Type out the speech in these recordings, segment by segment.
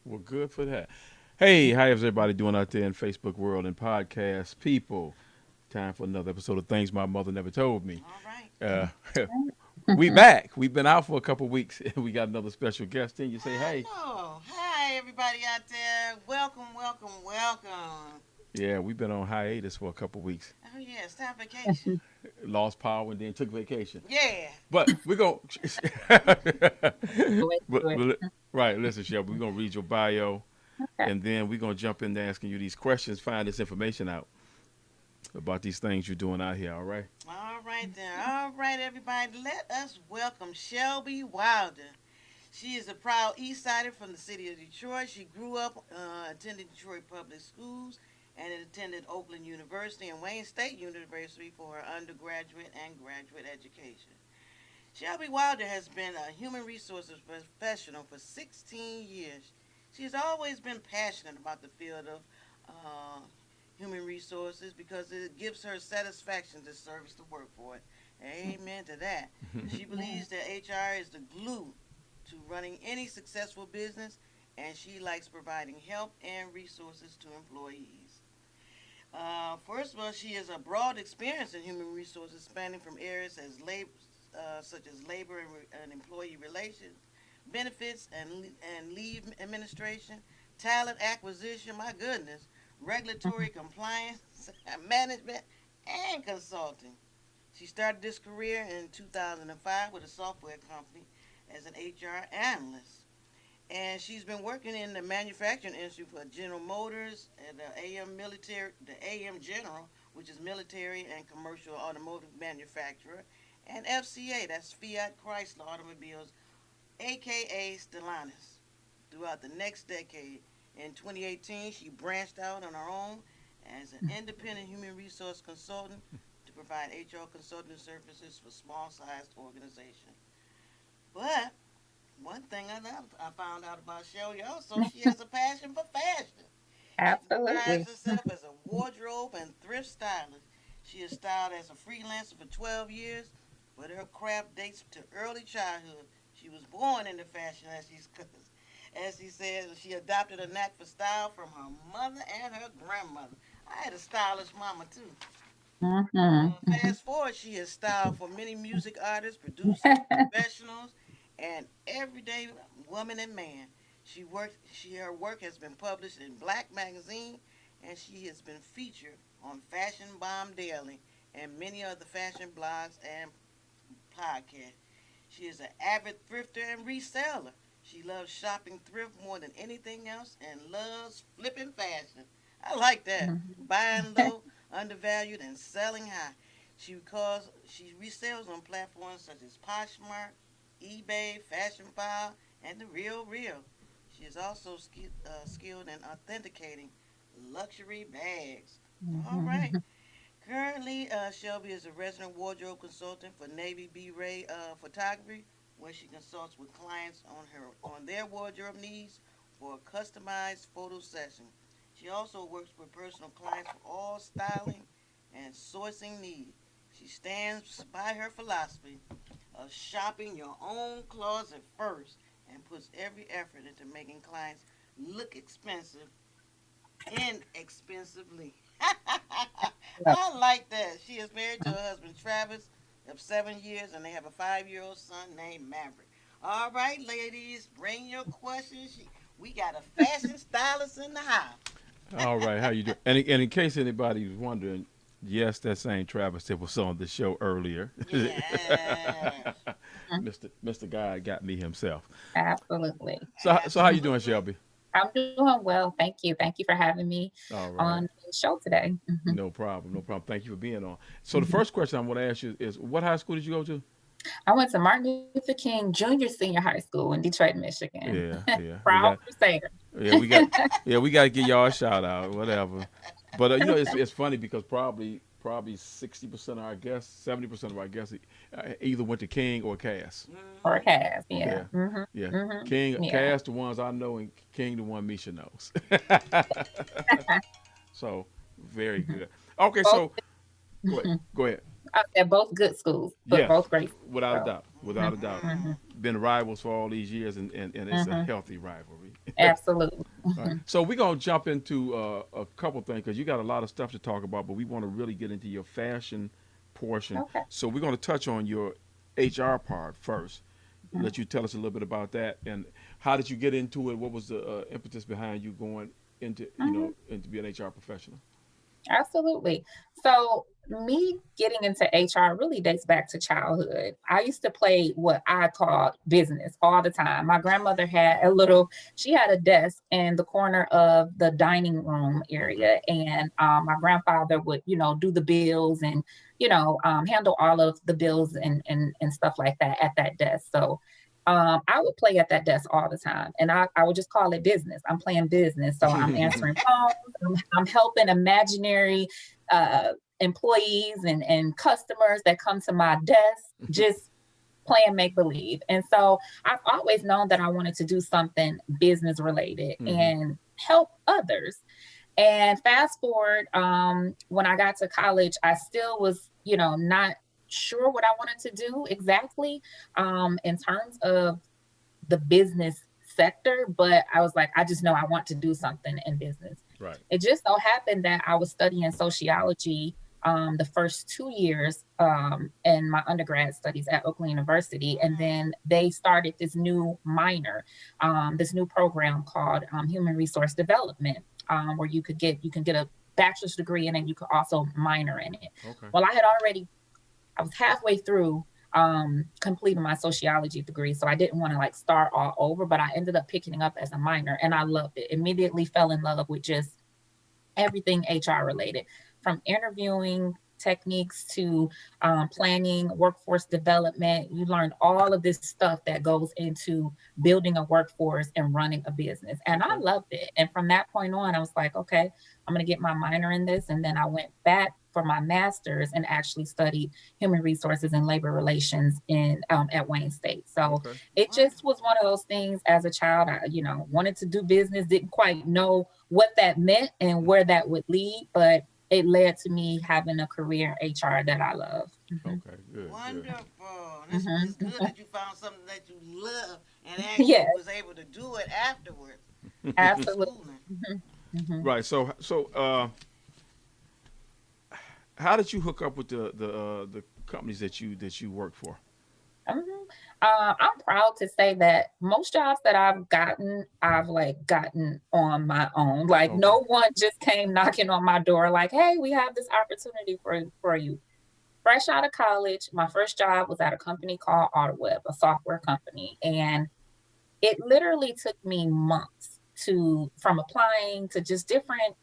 Well, good for that. Hey, how is everybody doing out there in Facebook world and podcast people? Time for another episode of Things My Mother Never Told Me. All right. Uh, we back. We've been out for a couple weeks, and we got another special guest in. You say, I hey, know. Hi, everybody out there. Welcome, welcome, welcome. yeah, we've been on hiatus for a couple weeks. Oh, yeah, it's time vacation. Lost power and then took vacation. Yeah. But we're going Go into it. right, listen, Shelby, we're going to read your bio, Okay. and then we're going to jump in there asking you these questions, find this information out about these things you're doing out here, all right? All right, then. All right, everybody. Let us welcome Shelby Wilder. She is a proud East Sider from the city of Detroit. She grew up attending Detroit public schools and attended Oakland University and Wayne State University for her undergraduate and graduate education. Shelby Wilder has been a human resources professional for 16 years. She has always been passionate about the field of uh, human resources because it gives her satisfaction to service the workforce. Amen to that. She believes that HR is the glue to running any successful business, and she likes providing help and resources to employees. First of all, she has a broad experience in human resources spanning from areas such as labor and employee relations, benefits and leave administration, talent acquisition, my goodness, regulatory compliance, management, and consulting. She started this career in 2005 with a software company as an HR analyst. And she's been working in the manufacturing industry for General Motors and the AM General, which is military and commercial automotive manufacturer, and FCA, that's Fiat Chrysler Automobiles, aka Stellantis. Throughout the next decade, in 2018, she branched out on her own as an independent human resource consultant to provide HR consulting services for small-sized organizations. But one thing I found out about Shelly also, she has a passion for fashion. She describes Absolutely. herself as a wardrobe and thrift stylist. She has styled as a freelancer for 12 years, but her craft dates to early childhood. She was born into fashion, as she says, she adopted a knack for style from her mother and her grandmother. I had a stylish mama too. Mm-hmm. Fast forward, she has styled for many music artists, producers, professionals, and everyday woman and man. Her work has been published in Black Magazine, and she has been featured on Fashion Bomb Daily and many other fashion blogs and podcasts. She is an avid thrifter and reseller. She loves shopping thrift more than anything else and loves flipping fashion. I like that. Buying low, undervalued, and selling high. She resells on platforms such as Poshmark, eBay, Fashion File, and the Real Real. She is also skilled in authenticating luxury bags. All right. Currently, Shelby is a resident wardrobe consultant for Navy B. Ray Photography, where she consults with clients on their wardrobe needs for a customized photo session. She also works with personal clients for all styling and sourcing needs. She stands by her philosophy of shopping your own closet first and puts every effort into making clients look expensive inexpensively. I like that. She is married to her husband Travis of 7 years, and they have a 5-year-old son named Maverick. All right, ladies, bring your questions. We got a fashion stylist in the house. All right, how you doing? And in case anybody was wondering, yes, that same Travis that was on the show earlier. Yes. Mr. Guy got me himself. Absolutely. So how you doing, Absolutely. Shelby? I'm doing well. Thank you. Thank you for having me All on right. the show today. No problem. No problem. Thank you for being on. So the Mhm. first question I want to ask you is, what high school did you go to? I went to Martin Luther King Junior Senior High School in Detroit, Michigan. Yeah, yeah. We Proud got Crusader. yeah, we got yeah, we got to give y'all a shout out, whatever. But it's funny because probably 60% of our guests, 70% of our guests either went to King or Cass. Or Mm-hmm. Cass. Yeah. Yeah, yeah. King Yeah. Cass the ones I know and King the one Misha knows. So very Mhm. good. Okay, Both so go ahead. Go ahead. They're both good schools, but Yes, both great schools. without a So, doubt, without a doubt. hmm Been rivals for all these years, and it's a hmm healthy rivalry. absolutely. All right. So we're gonna jump into a couple things because you got a lot of stuff to talk about, but we want to really get into your fashion portion. Okay. So we're gonna touch on your HR part first. Mhm. Let you tell us a little bit about that and how did you get into it? What was the impetus behind you going into Mhm. into be an HR professional? Absolutely. So, me getting into HR really dates back to childhood. I used to play what I called business all the time. My grandmother had she had a desk in the corner of the dining room Okay. area. And my grandfather would, do the bills and, handle all of the bills and stuff like that at that desk. So, I would play at that desk all the time and I would just call it business. I'm playing business. So I'm answering phones, I'm helping imaginary uh, employees and customers that come to my desk, just playing make believe. And so I've always known that I wanted to do something business related Hmm. and help others. And fast forward, when I got to college, I still was, not sure what I wanted to do exactly in terms of the business sector, but I was like, I just know I want to do something in business. Right. It just so happened that I was studying sociology the first 2 years in my undergrad studies at Oakland University. And then they started this new this new program called Human Resource Development, where you can get a bachelor's degree and then you could also minor in it. Okay. Well, I was halfway through completing my sociology degree. So I didn't want to like start all over, but I ended up picking it up as a minor and I loved it. Immediately fell in love with just everything HR related, from interviewing techniques to planning, workforce development. You learn all of this stuff that goes into building a workforce and running a business. And I Okay. loved it. And from that point on, I was like, okay, I'm going to get my minor in this. And then I went back for my master's and actually studied human resources and labor relations in at Wayne State. So Okay. it just was one of those things as a child. I, wanted to do business, didn't quite know what that meant and where that would lead, but it led to me having a career in HR that I love. Okay. Good. Good. Wonderful. And it's Hmm good that you found something that you love and actually Yes, was able to do it afterwards after absolutely. schooling. Hmm Right. How did you hook up with the companies that you work for? hmm I'm proud to say that most jobs that I've like gotten on my own. Like Okay. no one just came knocking on my door, like, "Hey, we have this opportunity for you." Fresh out of college, my first job was at a company called AutoWeb, a software company, and it literally took me months to from applying to just different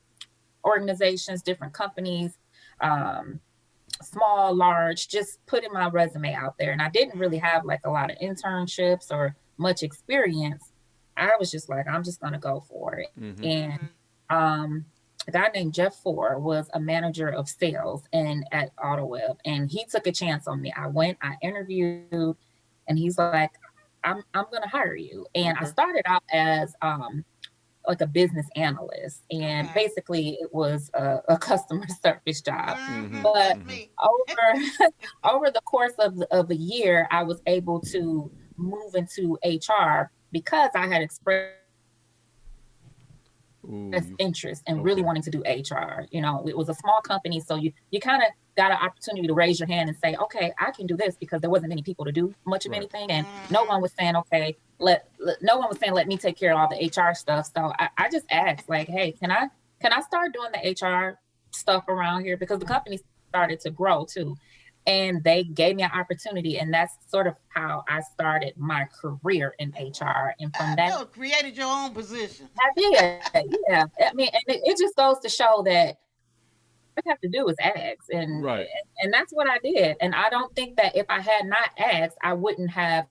organizations, different companies, um, small, large, just putting my resume out there. And I didn't really have like a lot of internships or much experience. I was just like, I'm just gonna go for it. Hmm. And um a guy named Jeff Ford was a manager of sales and at AutoWeb, and he took a chance on me. I went, I interviewed, and he's like, I'm gonna hire you. And I Okay. started out as like a business analyst, and Okay. basically it was a customer service job. Hmm. But That's Hmm. me. over over the course of a year, I was able to move into HR because I had expressed Ooh. You. interest and really Okay. wanting to do HR. It was a small company, so you kind of got an opportunity to raise your hand and say, okay, I can do this, because there wasn't many people to do much of Right. anything, and no one was saying, okay, no one was saying let me take care of all the HR stuff. So I just asked, like, hey, can I start doing the HR stuff around here, because the company started to grow too. And they gave me an opportunity, and that's sort of how I started my career in HR. And from that, You created your own position. I did. Yeah. I mean, and it just goes to show that all you have to do is ask. Right. And that's what I did. And I don't think that if I had not asked, I wouldn't have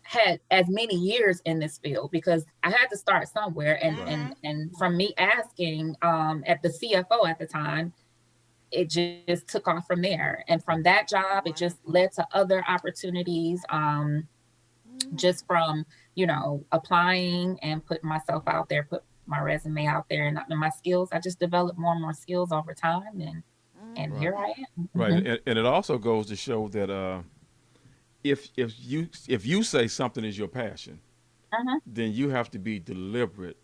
had as many years in this field, because I had to start somewhere. And Right. and and from me asking at the CFO at the time, it just took off from there. And from that job, it just Wonderful. led to other opportunities. Just from applying and putting myself out there, put my resume out there, and my skills, I just developed more and more skills over time, and Right. here I am. Right. And it also goes to show that if you say something is your passion, Hmm. then you have to be deliberate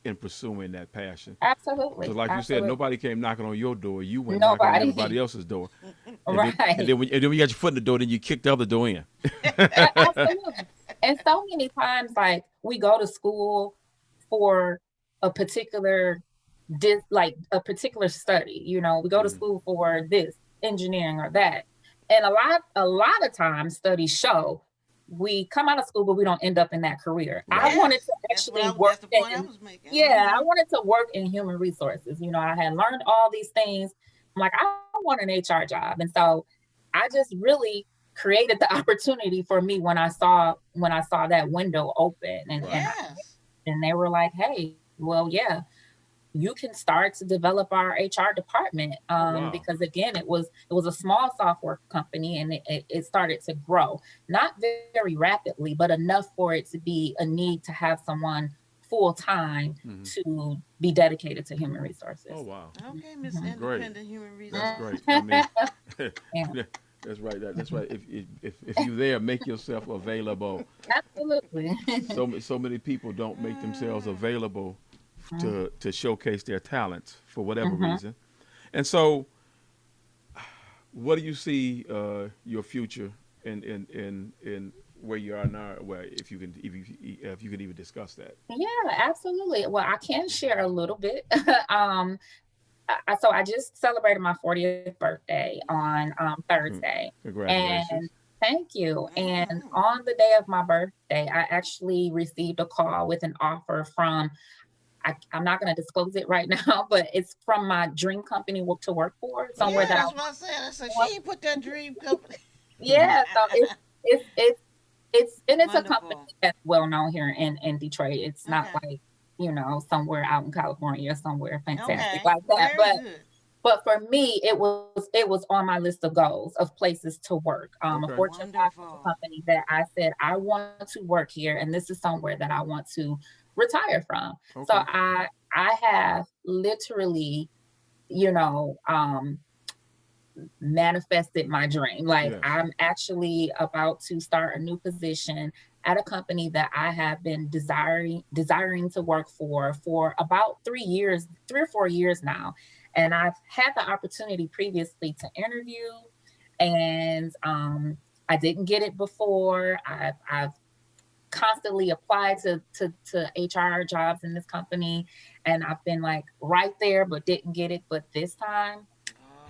in pursuing that passion. Because, Absolutely, like you said, absolutely. nobody came knocking on your door. You went knocking on everybody Nobody. else's door, and then and Right. then when, and then when you got your foot in the door, then you kick the other door in. Absolutely. And so many times, like we go to school for a particular like a particular study. We go to Mhm. school for this engineering or that, and a lot of times studies show we come out of school, but we don't end up in that career. I Right. wanted Yes, to that's what actually work that's the point I in, was making. yeah, I wanted to work in human resources. I had learned all these things. I'm like, I want an HR job, and so I just really created the opportunity for me when I saw that window open, and Right. and Yes. and they were like, hey, well, yeah, you can start to develop our HR department, Oh wow. because again, it was a small software company, and it started to grow, not very rapidly, but enough for it to be a need to have someone full time Hmm. to be dedicated to human Oh resources. wow. Okay, Miss Mhm. Great. Independent Human That's Mhm. Resources. great. I mean, Yeah, that's right. That's right. If you there, make yourself available. absolutely. So many people don't make themselves Mm. available to showcase their talents for whatever Mhm. reason. And so, what do you see your future in where you are now? Well, if you can even discuss that. Yeah, absolutely. Well, I can share a little bit. um, so I just celebrated my 40th birthday on Con- Thursday, and Congratulations. thank you. And Mm. on the day of my birthday, I actually received a call with an offer from. I'm not going to disclose it right now, but it's from my dream company to work for, somewhere Yeah, that I that's what I said. I said want. she ain't put that dream company. Yeah, so it's a company Wonderful. that's well known here in Detroit. It's not Okay. like, somewhere out in California, somewhere fantastic Okay. like that. Very But good. but for me, it was on my list of goals of places to work. A Okay. Fortune 500 Wonderful. company that I said I want to work here, and this is somewhere that I want to retire from. So Okay. I have literally, you know, manifested my dream. Like, Yes. I'm actually about to start a new position at a company that I have been desiring to work for about 3 years, 3 or 4 years now. And I've had the opportunity previously to interview, and I didn't get it before. I've constantly applied to HR jobs in this company, and I've been like right there, but didn't get it. But this time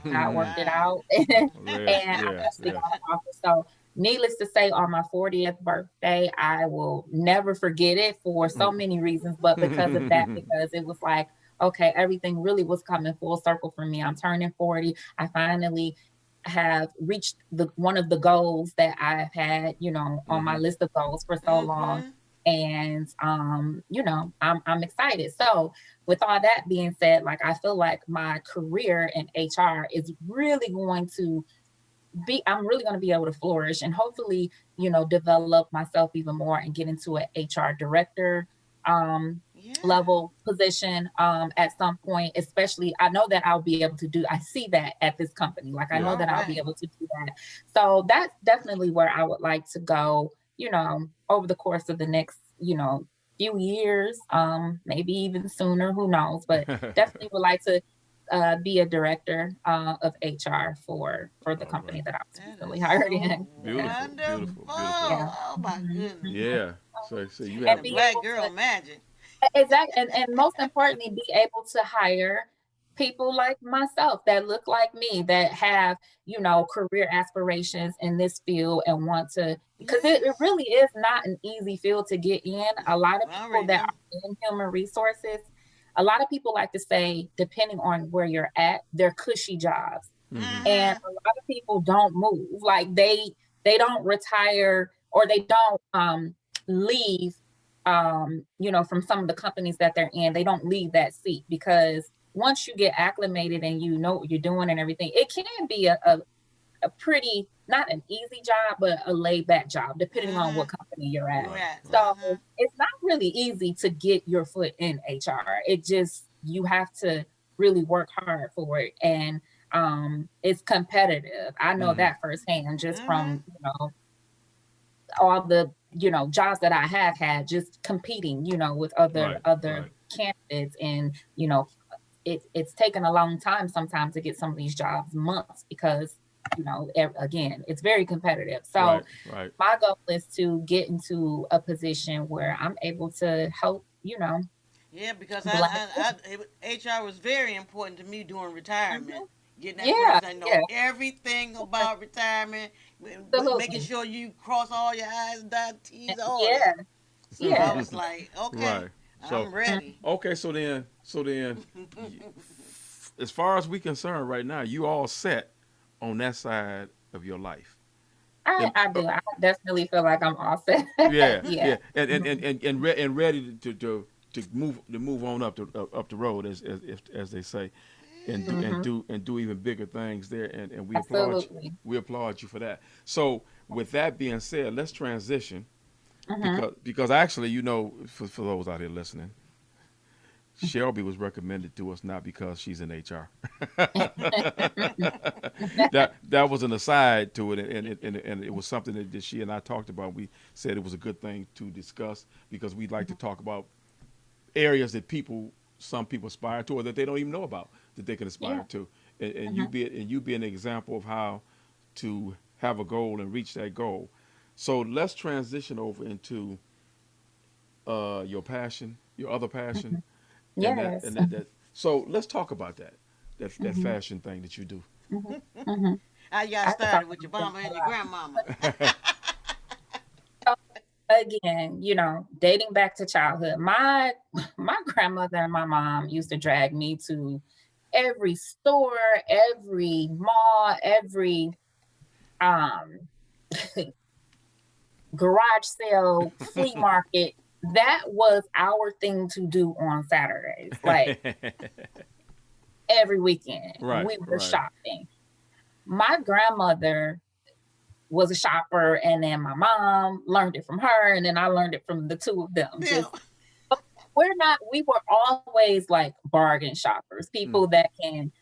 God All worked it right. out, Yes. and I Yes. actually got Yes. an offer. So, needless to say, on my 40th birthday, I will never forget it for so many reasons, but because of that, because it was like, okay, everything really was coming full circle for me. I'm turning 40. I finally have reached the one of the goals that I've had, on my Hmm. list of goals for so long. Mm-hmm. And I'm excited. So, with all that being said, like, I feel like my career in HR is really going to I'm really going to be able to flourish, and hopefully, develop myself even more and get into an HR director um, Yeah. level position at some point. Especially, I know that I'll be able to do, I see that at this company. Like, I Yeah. know All that I'll be right. able to do that. So, that's definitely where I would like to go, over the course of the next, few years, maybe even sooner, who knows, but definitely would like to be a director of HR for the All right. company that I was That is recently hired so in. Yeah, Beautiful. wonderful. Beautiful. Beautiful. yeah. Oh my Mhm, goodness. mhm. Yeah. So you And And have the be black able girl to magic. exactly, and most importantly, be able to hire people like myself that look like me, that have, career aspirations in this field and want to, because it Yes. really is not an easy field to get in. A lot of I people already that know. are in human resources, a lot of people like to say, depending on where you're at, they're cushy jobs. Hmm. And Mm-hmm. a lot of people don't move. Like, they don't retire, or they don't leave, from some of the companies that they're in. They don't leave that seat, because once you get acclimated and you know what you're doing and everything, it can be a pretty, not an easy job, but a laid back job, depending on Mm-hmm. what company you're at. You're Right. at. Right. So Uh-huh. it's not really easy to get your foot in HR. It just, you have to really work hard for it. And it's competitive. I know Mm-hmm. that firsthand just Mm-hmm. from, all the, jobs that I have had, just competing, with other Right. other Right. candidates. And, it's taken a long time sometimes to get some of these jobs, months, because, again, it's very competitive. So Right. Right. my goal is to get into a position where I'm able to help, Yeah, because black HR was very important to me during retirement. people. Getting that Yeah, person that know yeah, everything about retirement, making absolutely. sure you cross all your I's, dot T's, all Yeah, that. So I yeah. was like, okay, Right. So I'm ready. okay. So then, y- as far as we concerned right now, you all set on that side of your life. I And, I do. I definitely feel like I'm all set. yeah, Yeah. yeah, Mhm. and ready to move on up the road, as they say, and do and Mhm. do and do even bigger things there, and Absolutely. we applaud you for that. So with that being said, let's transition, Mhm. because actually, for those out here listening, Shelby was recommended to us not because she's in HR. That was an aside to it, and it was something that she and I talked about. We said it was a good thing to discuss because we'd like to talk about areas that some people aspire to, or that they don't even know about that they can aspire Yeah. to, and Mhm. you be an example of how to have a goal and reach that goal. So let's transition over into your passion, your other passion, Mhm. and that Yes. and that, that so let's talk about that Mhm. fashion thing that you do. Mhm. Mhm. How you got I could talk started with your about that mama a and your lot. grandmama? So again, dating back to childhood, my grandmother and my mom used to drag me to every store, every mall, every um garage sale, flea market. That was our thing to do on Saturdays. Like every weekend, Right, we were right. shopping. My grandmother was a shopper, and then my mom learned it from her, and then I learned it from the two of them. Them. We were always like bargain shoppers, Mm. people that can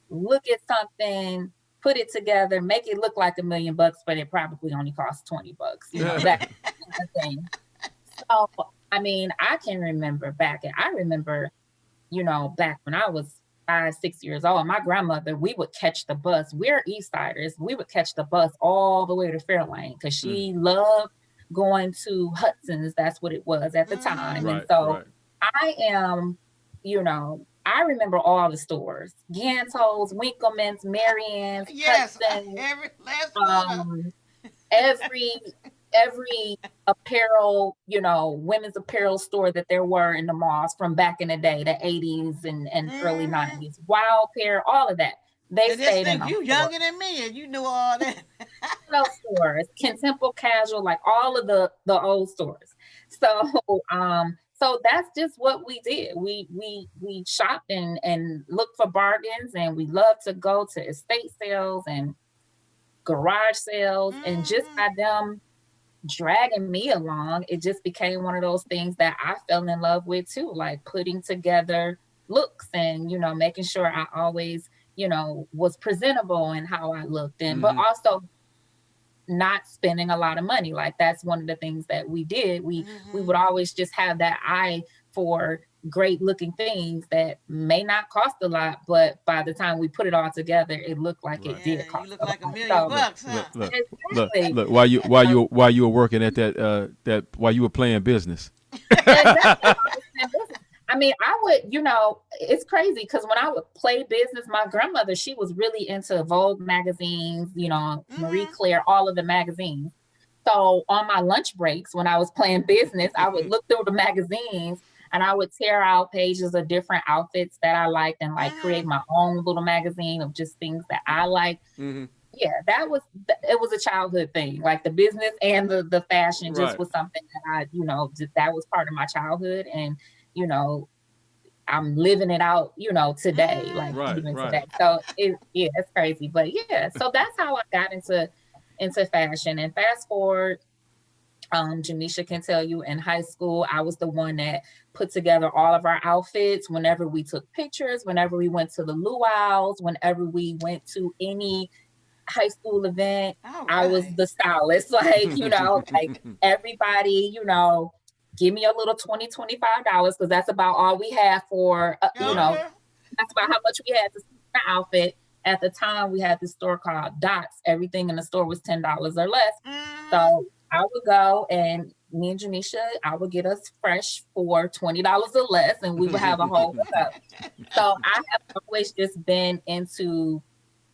look at something, put it together, make it look like $1,000,000, but it probably only costs $20, that kind of thing. So, I mean, I remember, back when I was 5, 6 years old, my grandmother, we would catch the bus. We're East Siders. We would catch the bus all the way to Fairlane because Mm. she loved going to Hudson's. That's what it was at the time. And Right, so right. I remember all the stores: Ganto's, Winkleman's, Mariann's, Yes, Hudson's, every last one of. um, every every apparel, women's apparel store that there were in the malls from back in the day, the 80s and early Mm-hmm. 90s. Wild Pair, all of that. They And just stayed in think, those you stores. younger than me, and you knew all that. Those stores, Contempo Casual, like all of the old stores. So so that's just what we did. We shopped and looked for bargains, and we loved to go to estate sales and garage sales, and just Mm-hmm. by them dragging me along, it just became one of those things that I fell in love with too, like putting together looks and, making sure I always, was presentable in how I looked, and but Mm-hmm. also not spending a lot of money. Like that's one of the things that we did. We Mm-hmm. would always just have that eye for great looking things that may not cost a lot, but by the time we put it all together, it looked like it Right. did Yeah, you cost look a like a lot. million So Look, bucks, huh? look, look, look, exactly. look. While you while So you while you were working at that while you were playing business. exactly. I mean, I would, it's crazy because when I would play business, my grandmother, she was really into Vogue magazines, Marie Mm-hmm. Claire, all of the magazines. So on my lunch breaks, when I was playing business, I would look through the magazines and I would tear out pages of different outfits that I liked and like create Mm-hmm. my own little magazine of just things that I like. Mm-hmm. Yeah, it was a childhood thing. Like the business and the fashion just Right. was something that that was part of my childhood. And, you know, I'm living it out, today, like Mm-hmm. Right. even Right. today. So yeah, it's crazy. But yeah, so that's how I got into fashion. And fast forward, Janisha can tell you in high school, I was the one that put together all of our outfits whenever we took pictures, whenever we went to the luau's, whenever we went to any high school event, All I was right. the stylist. Like, like everybody, give me a little $20, $25 because that's about all we had for, Okay. that's about how much we had to see the outfit. At the time, we had this store called Dots. Everything in the store was $10 or less. Mm-hmm. So I would go and me and Janisha, I would get us fresh for $20 or less, and we would have a whole look. So I have always just been into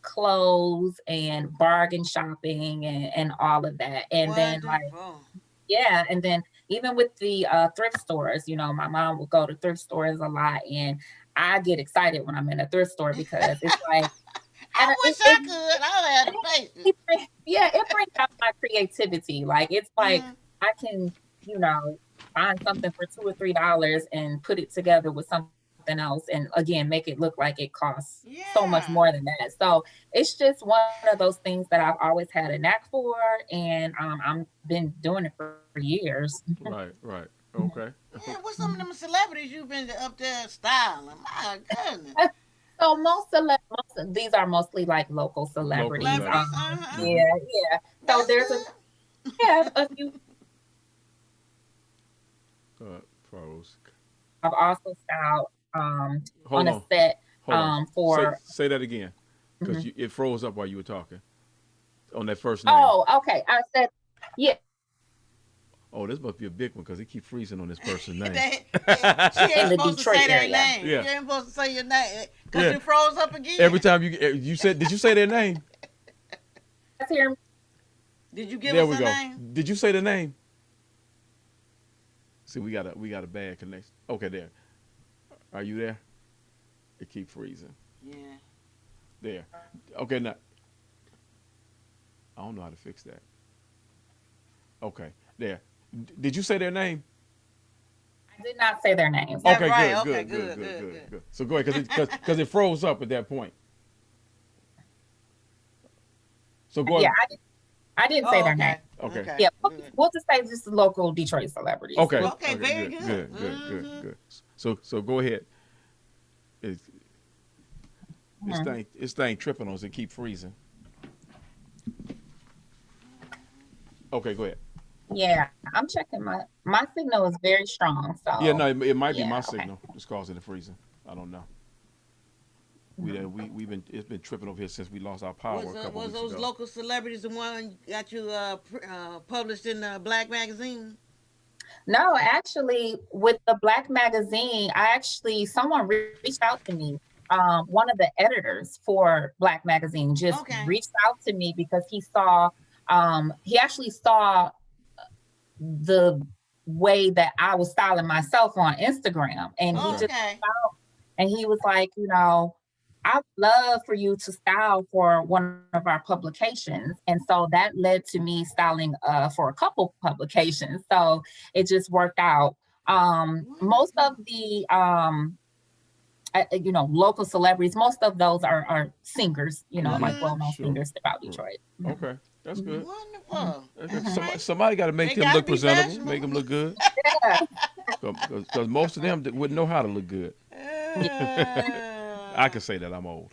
clothes and bargain shopping and all of that. And then Wonderful. yeah, and then even with the thrift stores, my mom will go to thrift stores a lot, and I get excited when I'm in a thrift store because it's like, I and wish I could. I had the patience. it brings out my creativity. Like it's like Mm-hmm. I can, find something for $2 or $3 and put it together with something else, and again make it look like it costs so much Yeah. more than that. So it's just one of those things that I've always had a knack for, and I've been doing it for years. Right, right. Okay. Yeah, what's some of them celebrities you've been up there styling? My goodness. So these are mostly like local Local celebrities. Celebrities, celebrities. uh-huh. Hmm. Yeah. So That's there's good. a few. Pros. I've also styled on Hold a on. set Hold on. Say for. say that again, because Mhm. it froze up while you were talking on that first name. Oh, okay. I said, yeah, Oh, this must be a big one because it keep freezing on this person's name. She ain't in the supposed to Detroit say their area. name. Yeah, You ain't supposed to say your name because yeah. it froze up Every again. time you said, did you say their name? That's here. Did you give There us we a go. name? Did you say the name? See, we got a bad connection. Okay, there. Are you there? It keep freezing. Yeah. There. Okay, now I don't know how to fix that. Okay, there. Did you say their name? I did not say their names. That's Okay, right. good, Okay, good, good, good, good, good, good, good. good. So go ahead, because it froze up at that point. So go Yeah, ahead. I didn't say Oh, their name. okay. Okay. Okay. Yeah, Good. we'll just say just local Detroit celebrities. Okay. Okay, Okay. very Good. good. Good. Good. Good. Mm-hmm. Good. So go ahead. It's, Mhm. this thing tripping on us. It keep freezing. Okay. Go ahead. Yeah, I'm checking my signal is very strong. Yeah. So No. It might be yeah, my okay. signal that's causing the freezing. I don't know. Mhm. We've been it's been tripping over here since we lost our power Was a couple was weeks those ago. local celebrities the one got you published in the Black magazine? No, actually, with the Black magazine, someone reached out to me. One of the editors for Black magazine just Okay. reached out to me because he actually saw the way that I was styling myself on Instagram, and he Okay. just Okay. and he was like, I'd love for you to style for one of our publications. And so that led to me styling for a couple publications. So it just worked out. Most of Wonderful. the local celebrities, most of those are singers, like Mm-hmm. well-known Sure. singers throughout Sure. Detroit. Okay. That's Mhm, good. mhm, Wonderful. That's good. That's mhm. nice. Somebody got to make They them got to look be presentable, fashionable. make them look good, Yeah, because most of them wouldn't know how to look good. yeah. I can say that I'm old.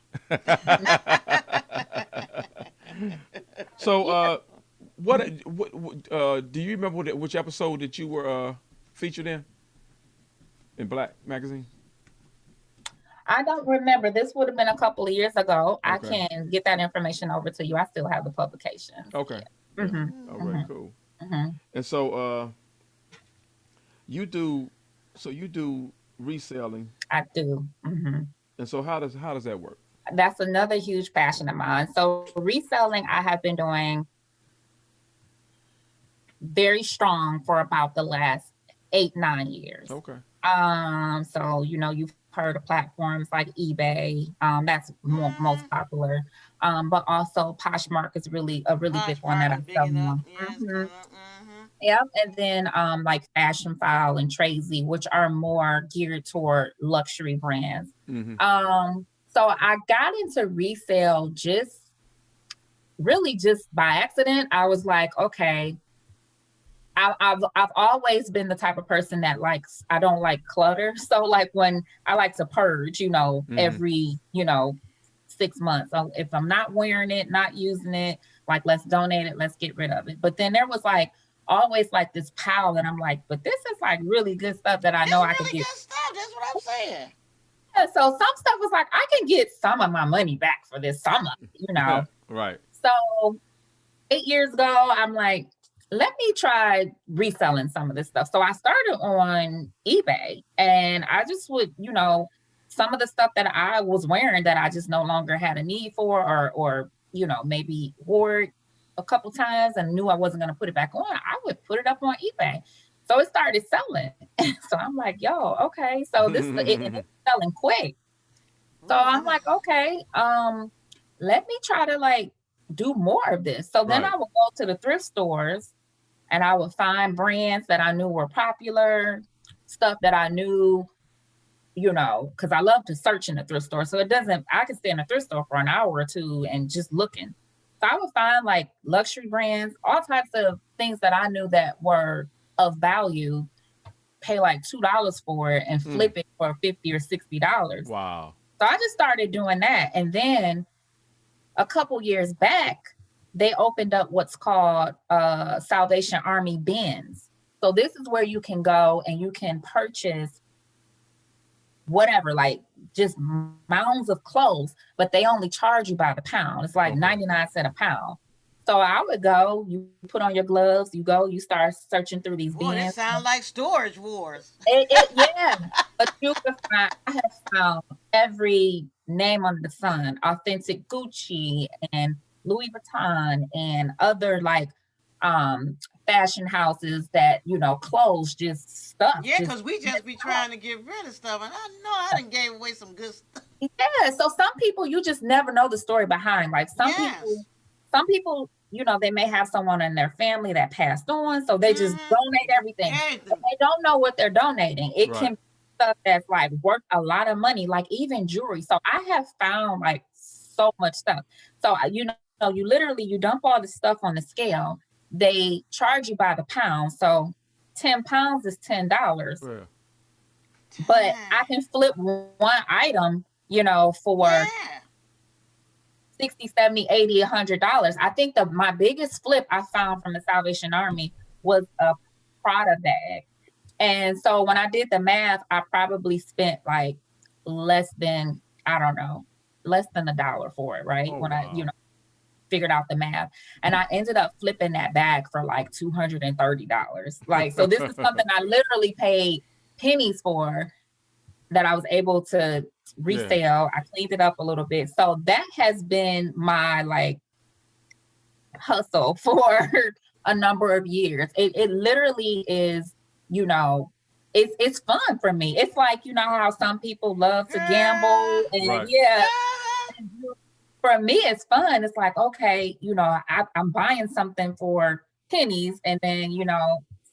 So, Yeah. do you remember which episode that you were featured in Black magazine? I don't remember. This would have been a couple of years ago. I Okay. can get that information over to you. I still have the publications. Okay. Yeah. Yeah. Hmm. All right. Hmm. Cool. Hmm. And so, you do, you do reselling, I do. and so how does that work? That's another huge passion of mine. So reselling, I have been doing very strong for about the last 8, 9 years. Okay. So you've heard of platforms like eBay. That's Mm-hmm. most popular. But also Poshmark is really a really big one that Poshmark I is big sell enough. on. Yeah, it's coming up. Mm-hmm. Yep. And then like Fashion File and Trazy, which are more geared toward luxury brands. Mm-hmm. So I got into resale just really just by accident. I was like, okay, I've always been the type of person that likes, I don't like clutter. So like when I like to purge, every, 6 months. So if I'm not wearing it, not using it, like let's donate it, let's get rid of it. But then there was like always like this pile that I'm like, but this is like really good stuff that I know I could really get. good stuff. That's what I'm saying. Yeah, so some stuff was like, I can get some of my money back for this summer, Right. So 8 years ago, I'm like, let me try reselling some of this stuff. So I started on eBay and I just would, some of the stuff that I was wearing that I just no longer had a need for, or maybe wore it a couple times and knew I wasn't going to put it back on, I would put it up on eBay. So it started selling. So I'm like, yo, okay. So it's selling quick. So I'm like, okay, let me try to like do more of this. So then I would go to the thrift stores and I would find brands that I knew were popular, stuff that I knew, because I love to search in the thrift store. So I could stay in the thrift store for an hour or two and just looking. So I would find like luxury brands, all types of things that I knew that were of value, pay like $2 for it and flip it for $50 or $60. Wow. So I just started doing that. And then a couple years back, they opened up what's called Salvation Army bins. So this is where you can go and you can purchase whatever, like just mounds of clothes, but they only charge you by the pound. It's like 99 cents a pound. So I would go, you put on your gloves, you go, you start searching through these bins. That sounds like storage wars. Yeah, but you can find, I have found every name under the sun, authentic Gucci and Louis Vuitton and other like fashion houses that, clothes just stuff. Yeah, because we just be trying to get rid of stuff. And I know I done gave away some good stuff. Yeah, so some people, you just never know the story behind. Like some people, they may have someone in their family that passed on, so they just donate everything. But they don't know what they're donating. It can be stuff that's like worth a lot of money, like even jewelry. So I have found like so much stuff. So, you literally, you dump all the stuff on the scale. They charge you by the pound. So 10 pounds is $10. Yeah. But I can flip one item, for 60, 70, 80, $100. I think my biggest flip I found from the Salvation Army was a Prada bag. And so when I did the math, I probably spent like less than $1 for it, right? I figured out the math. And I ended up flipping that bag for like $230. Like, so this is something I literally paid pennies for that I was able to resell. Yeah. I cleaned it up a little bit. So that has been my like hustle for a number of years. It literally is, it's fun for me. It's like, how some people love to gamble and for me, it's fun. It's like, okay, I'm buying something for pennies and then,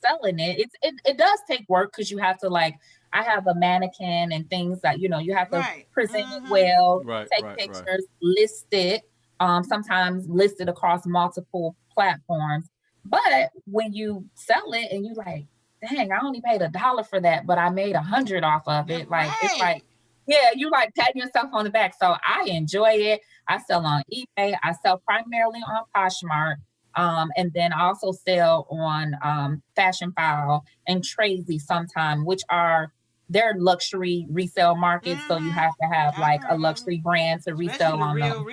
selling it. It does take work because you have to I have a mannequin and things that, you have to present it well, take pictures, list it, sometimes list it across multiple platforms. But when you sell it and you like, dang, I only paid $1 for that, but I made 100 off of it. Like, it's like, yeah, you like patting yourself on the back. So I enjoy it. I sell on eBay. I sell primarily on Poshmark. And then I also sell on Fashion File and Trazy sometime, which are their luxury resale markets. So you have to have like a luxury brand to resell on them.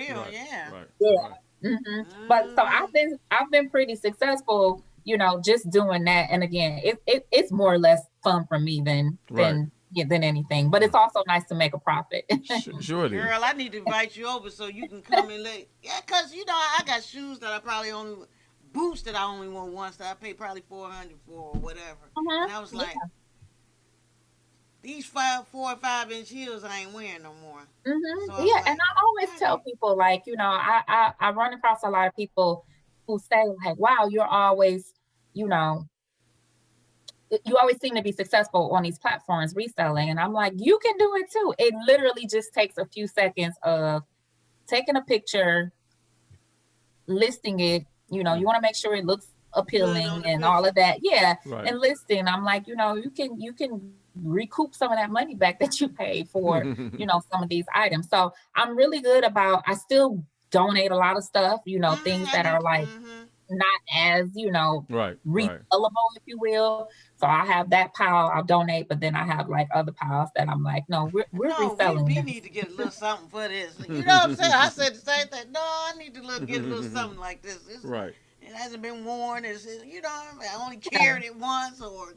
But so I've been pretty successful, just doing that. And again, it's more or less fun for me than anything, but it's also nice to make a profit. Sure, girl, I need to invite you over so you can come and because I got shoes that I probably only boots that I only want once that I pay probably $400 for or whatever. And I was like, these 4 or 5 inch heels I ain't wearing no more. So and I always tell people I run across a lot of people who say like, wow, you're always, you always seem to be successful on these platforms reselling. And I'm like, you can do it too. It literally just takes a few seconds of taking a picture, listing it. You want to make sure it looks on appealing the and all of that. Yeah. Right. And listing, I'm like, you can recoup some of that money back that you paid for, some of these items. So I'm really good about, I still donate a lot of stuff, things I that do. are like not as, Right. Right. resellable, if you will. So I have that pile I'll donate, but then I have like other piles that I'm like, no, we're No, reselling we this. need to get a little something for this. You know what I'm saying? I said the same thing. No, I need to get a little something like this. Right. It hasn't been worn. I only carried it once or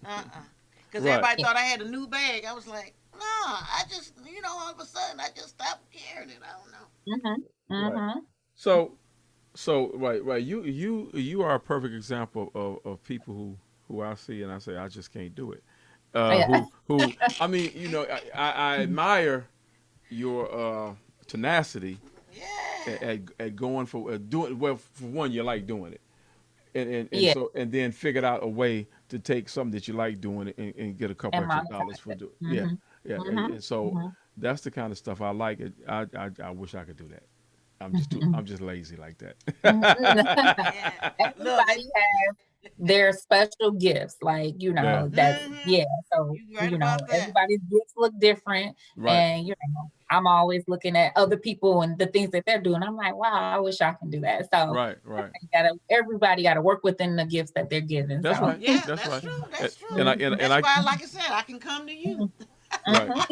because Right. everybody thought I had a new bag. I was like, no, I just all of a sudden I just stopped carrying it. I don't know. Mm-hmm. Right. Mm-hmm. So right. You are a perfect example of people who I see and I say I just can't do it. Yeah. Who I mean, I admire your tenacity Yeah. at going for doing well. For one, you like doing it, and Yeah. so and then figured out a way to take something that you like doing it and get a couple And extra dollars monetize for it. do. Yeah, Mm-hmm. yeah, Mm-hmm. and so Mm-hmm. that's the kind of stuff I like. I wish I could do that. I'm just lazy like Mm-hmm. Yeah. that. Look, Everybody has their special gifts, like, Yeah. that's, yeah. So, you right about that. everybody's gifts look different. Right. And, I'm always looking at other people and the things that they're doing. I'm like, wow, I wish I can do that. So Right. Right. everybody gotta work within the gifts that they're given. That's So, right. Yeah, That's that's right. true. And That's true. and I That's I why, like I said, I can come to you. mhm, right. mhm,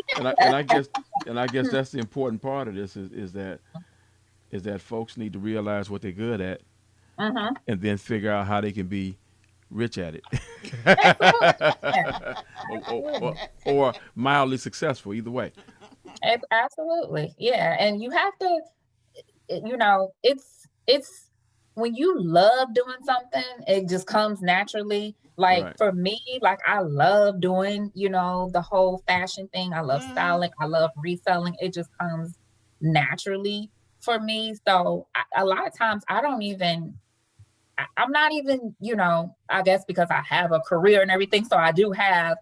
And I guess that's the important part of this is that folks need to realize what they're good at mhm. and then figure out how they can be rich at it. Absolutely. Yeah, or, or, or, absolutely. or mildly successful, either way. Absolutely. Yeah. And you have to, it's when you love doing something, it just comes naturally. Like Right. for me, like I love doing, the whole fashion thing. I love Hmm. styling. I love reselling. It just comes naturally for me. So a lot of times I don't even, I'm not even, I guess because I have a career and everything. So I do have,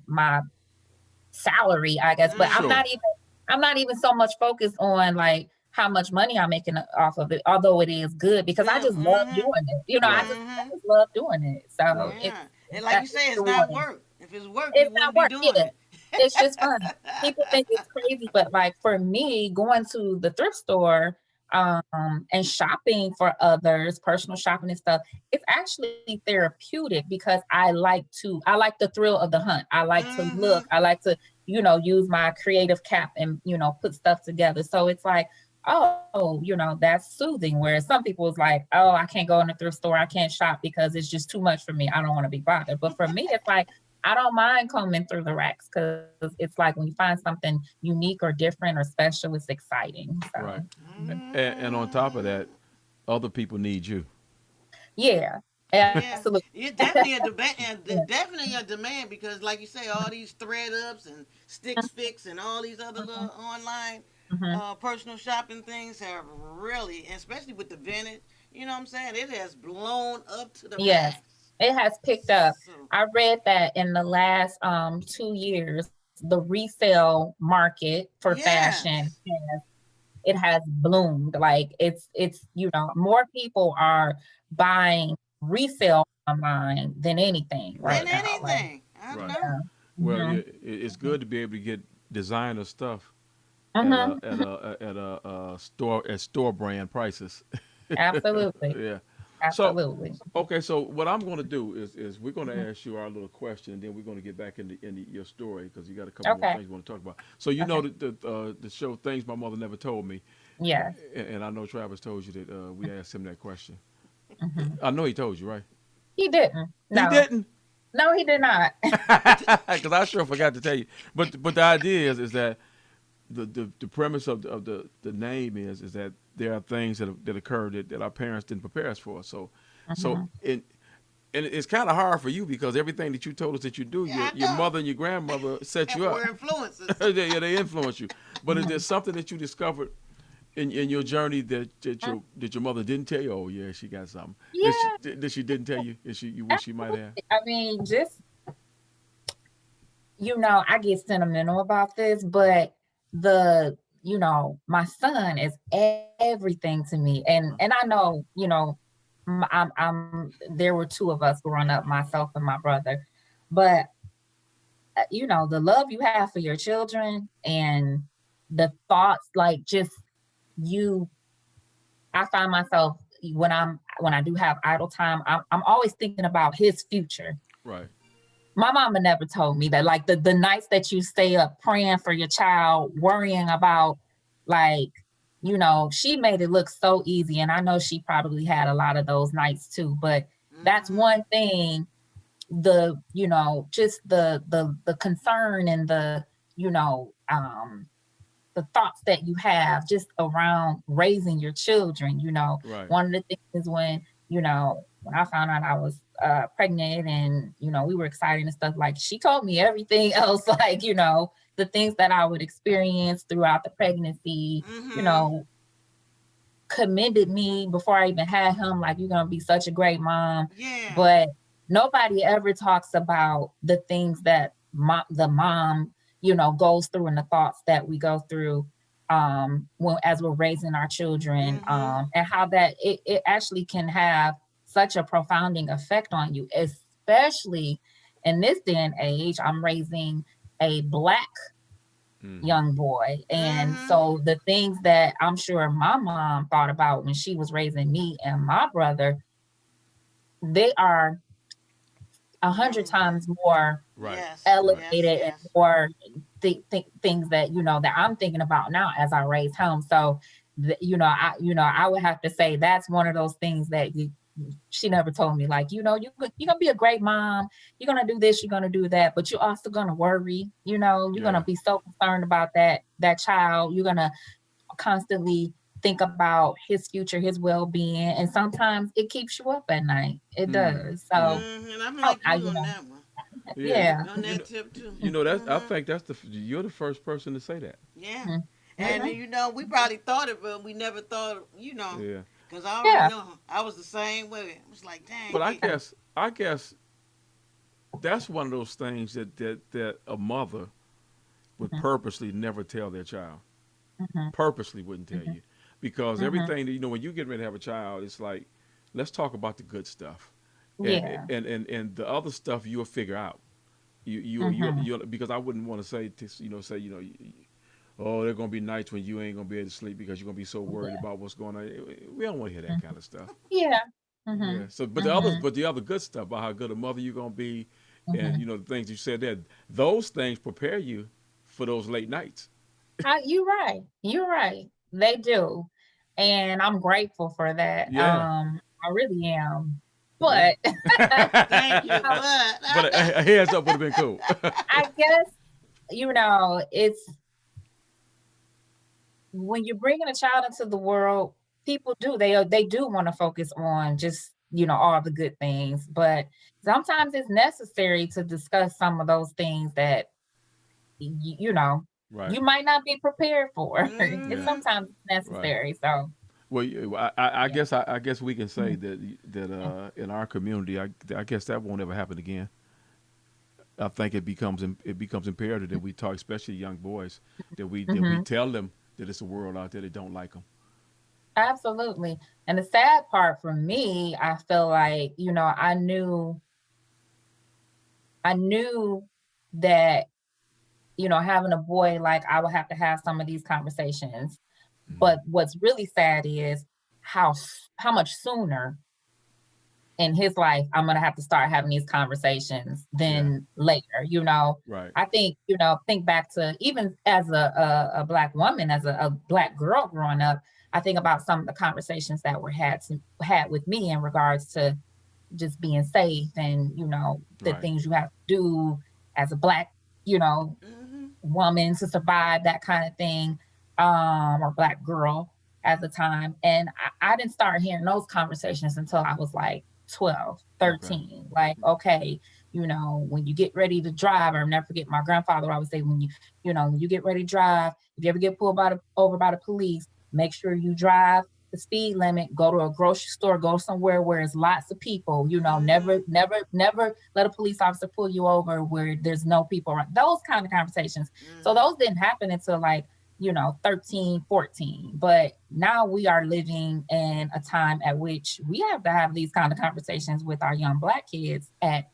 my salary, I guess, but I'm Hmm. Sure. not even so much focused on like how much money I'm making off of it, although it is good because I Yeah. just love Hmm. doing it. I Right. just I Hmm. just love doing it. So Right. Yeah. And like that you say, it's it's not rewarding. work. If it's work, you It's not wouldn't be work. doing Yeah. it. It's just fun. People think it's crazy, but like for me, going to the thrift store and shopping for others, personal shopping and stuff, it's actually therapeutic because I like the thrill of the hunt. I like to look, Hmm. I like to, use my creative cap and, put stuff together. So it's like, oh, that's soothing. Whereas some people is like, oh, I can't go in the thrift store, I can't shop because it's just too much for me. I don't want to be bothered. But for me, it's like I don't mind combing through the racks because it's like when you find something unique or different or special, it's exciting. Right. So And on top of that, other people need you. yeah, Yeah, absolutely. it's definitely a demand. Yeah. Definitely a demand because, like you say, all these thread ups and Stitch Fix and all these other little online Hmm. personal shopping things have really, especially with the vintage. You know what I'm saying? It has blown up to the Yes, max. it has picked up. So I read that in the last 2 years, the resale market for fashion yes, it has bloomed. Like it's more people are buying resale online than anything than right Right. now. Like anything. I Right. know. Well, yeah. it's good to be able to get designer stuff at a Hmm. at a at a, store brand prices. Absolutely. Yeah. So Absolutely. okay, so what I'm going to do is we're going to ask you our little question, and then we're going to get back into your story because you got a couple more Okay. things we want to talk about. So Okay. the show things my mother never told me, Yes. and I know Travis told you that we asked him that question. Hmm. I know he told you, right? He didn't. He No. didn't, No, he did not. because I sure forgot to tell you. But the idea is that the premise of the name is that there are things that occur that our parents didn't prepare us for. So Hmm. and it's kind of hard for you because everything that you told us that you do, Yeah, your I your know. mother and your grandmother set you We're up. influencers. They influence you. But is there Hmm. something that you discovered in your journey that your mother didn't tell you? Oh yeah, she got something. Yeah, That she didn't tell you? That you wish she might have? absolutely. I mean, just I get sentimental about this, but my son is everything to me. And Uh, I know, there were two of us growing up, myself and my brother, but the love you have for your children and the thoughts, like just you, I find myself when I do have idle time, I'm always thinking about his future. Right. My mama never told me that, like the nights that you stay up praying for your child, worrying about, like, she made it look so easy. And I know she probably had a lot of those nights too, but that's one thing, just the concern and the thoughts that you have just around raising your children. Right. One of the things is when I found out I was pregnant and, we were excited and stuff, like she told me everything else, like, the things that I would experience throughout the pregnancy, commended me before I even had him, like, you're going to be such a great mom. Yeah. But nobody ever talks about the things that the mom, goes through, and the thoughts that we go through as we're raising our children, and how that it actually can have such a profounding effect on you, especially in this day and age. I'm raising a Black young boy. And so the things that I'm sure my mom thought about when she was raising me and my brother, they are 100 times more elevated and more things that that I'm thinking about now as I raise him. So I would have to say that's one of those things that she never told me, like, you're gonna be a great mom, you're gonna do this, you're gonna do that, but you're also gonna worry, you're gonna be so concerned about that child, you're gonna constantly think about his future, his well-being, and sometimes it keeps you up at night. It does. So and I'm like you on that one. Yeah. On that tip too. That's I think you're the first person to say that. Yeah. And we probably thought it, but we never thought, Yeah. because I already know I was the same way. It was like, dang. But I guess that's one of those things that a mother would purposely never tell their child. Purposely wouldn't tell you, because everything that when you get ready to have a child, it's like, let's talk about the good stuff, and the other stuff you'll figure out. You because I wouldn't want to say oh, there are gonna be nights when you ain't gonna be able to sleep because you're gonna be so worried about what's going on. We don't want to hear that kind of stuff. Yeah. Yeah. So, but the other good stuff about how good a mother you're gonna be, and the things you said there, those things prepare you for those late nights. You're right. You're right. They do, and I'm grateful for that. Yeah. I really am. But thank you. But a heads up would have been cool. I guess it's when you're bringing a child into the world, people they do want to focus on just all the good things, but sometimes it's necessary to discuss some of those things that Right. you might not be prepared for. It's sometimes necessary. Right. So well, I guess we can say that in our community, I guess that won't ever happen again. I think it becomes imperative that we talk, especially young boys, that we tell them that it's a world out there that don't like them. Absolutely. And the sad part for me, I feel like, I knew that, having a boy, like, I would have to have some of these conversations. But what's really sad is how much sooner in his life I'm going to have to start having these conversations than later. Right. I think, think back to even as a Black woman, as a Black girl growing up, I think about some of the conversations that were had with me in regards to just being safe and, the things you have to do as a Black, woman to survive, that kind of thing, or Black girl at the time. And I didn't start hearing those conversations until I was like 12, 13. Okay. Like, okay, when you get ready to drive, I'll never forget my grandfather always say, when you get ready to drive, if you ever get pulled over by the police, make sure you drive the speed limit, go to a grocery store, go somewhere where there's lots of people, never let a police officer pull you over where there's no people around. Those kind of conversations. So those didn't happen until like 13, 14. But now we are living in a time at which we have to have these kind of conversations with our young Black kids at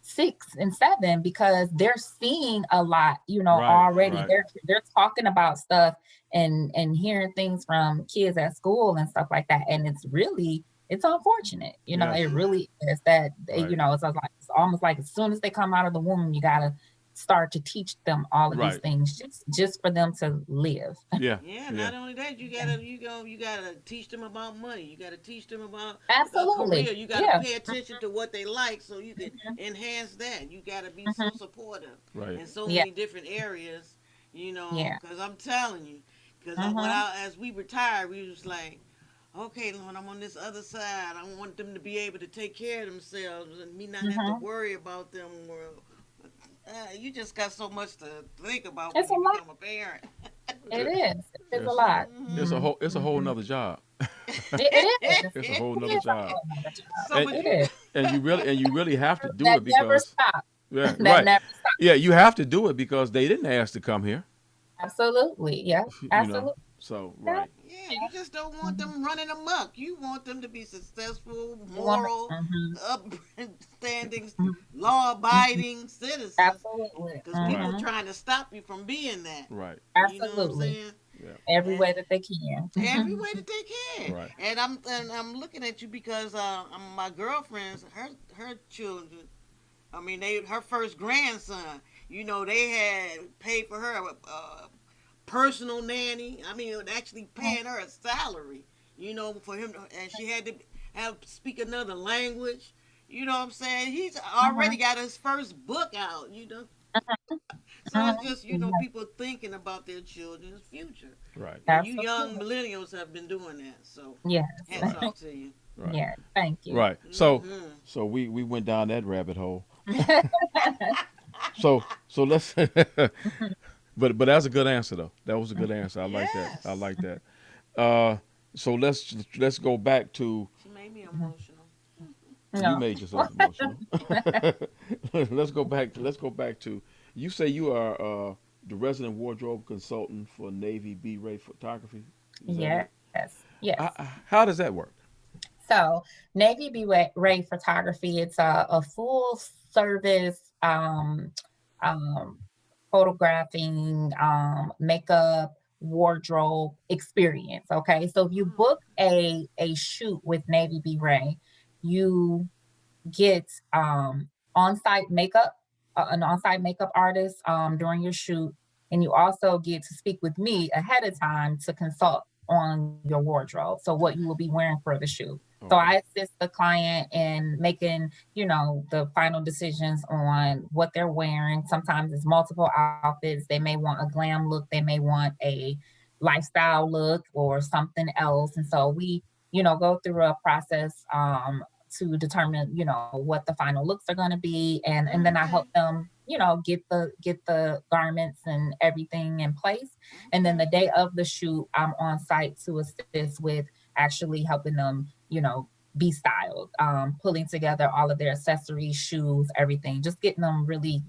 6 and 7, because they're seeing a lot, Right, already. right. They're talking about stuff and hearing things from kids at school and stuff like that. And it's unfortunate. Yes. It really is that, Right. it's almost like as soon as they come out of the womb, you gotta start to teach them all of these Right. things just for them to live. Yeah. Yeah, Yeah. not only that, you gotta teach them about money. You gotta teach them about a Absolutely. career. You gotta Yeah. pay attention to what they like so you can enhance that. You gotta be so Hmm. supportive Right. in so Yeah. many different areas. Yeah. Because I'm telling you, because Hmm. as we retired, we was like, okay, when I'm on this other side, I want them to be able to take care of themselves and me not have to Hmm. worry about them. You just got so much to think about It's when a you lot. become a parent. It It- is. It is a it's lot. it's a Hmm. whole it's a whole Hmm. nother job. It is. It's a whole It nother is a job. whole nother job. So, And but It is. you really have to do That it never because stops. yeah, That right. never stops. Yeah, you have to do it because they didn't ask to come here, Absolutely. Yeah. you know. Absolutely. So, Yeah. right. yeah, you Yeah. just don't want Mhm. them running amok. You want them to be successful, You want moral, mhm, upstanding, mhm, mhm. law-abiding citizens. Absolutely. Because Right. people Hmm. trying to stop you from being that. Right. You know what I'm Absolutely. saying? Yeah. Every And way that they can. every way that they can. Right. And I'm looking at you because my girlfriend's her children. I mean, her first grandson. They had paid for her a personal nanny. I mean, actually paying her a salary. For him, and she had to have speak another language. You know what I'm saying? He's already Mhm, got his first book out. So mhm. it's just Yeah. people thinking about their children's future, Right. and you young Absolutely. millennials have been doing that. So Yes. hats Right. off to you. Right. Yeah. Thank you. Right. So Mm-hmm. we went down that rabbit hole. So let's but that's a good answer though. That was a good answer. I like that. I Yes, like that. Uh so let's go back to she made me emotional. you No. made yourself emotional. Let's go back to you say you are the resident wardrobe consultant for Navy B Ray Photography. Is that it? Yes. Yes. How does that work? So Navy Ray Photography, it's a full service um, photographing, makeup, wardrobe experience. Okay. So if you Oh, book a shoot with Navy B Ray, you get on-site makeup, an on-site makeup artist during your shoot, and you also get to speak with me ahead of time to consult on your wardrobe. So what you okay. will be wearing for the shoot. So Okay. I assist the client in making, the final decisions on what they're wearing. Sometimes it's multiple outfits. They may want a glam look, they may want a lifestyle look or something else. And so we, go through a process to determine, what the final looks are going to be, and then I help Okay. them, get the garments and everything in place. And then Okay. the day of the shoot, I'm on site to assist with actually helping them, be styled, pulling together all of their accessories, shoes, everything, just getting them really,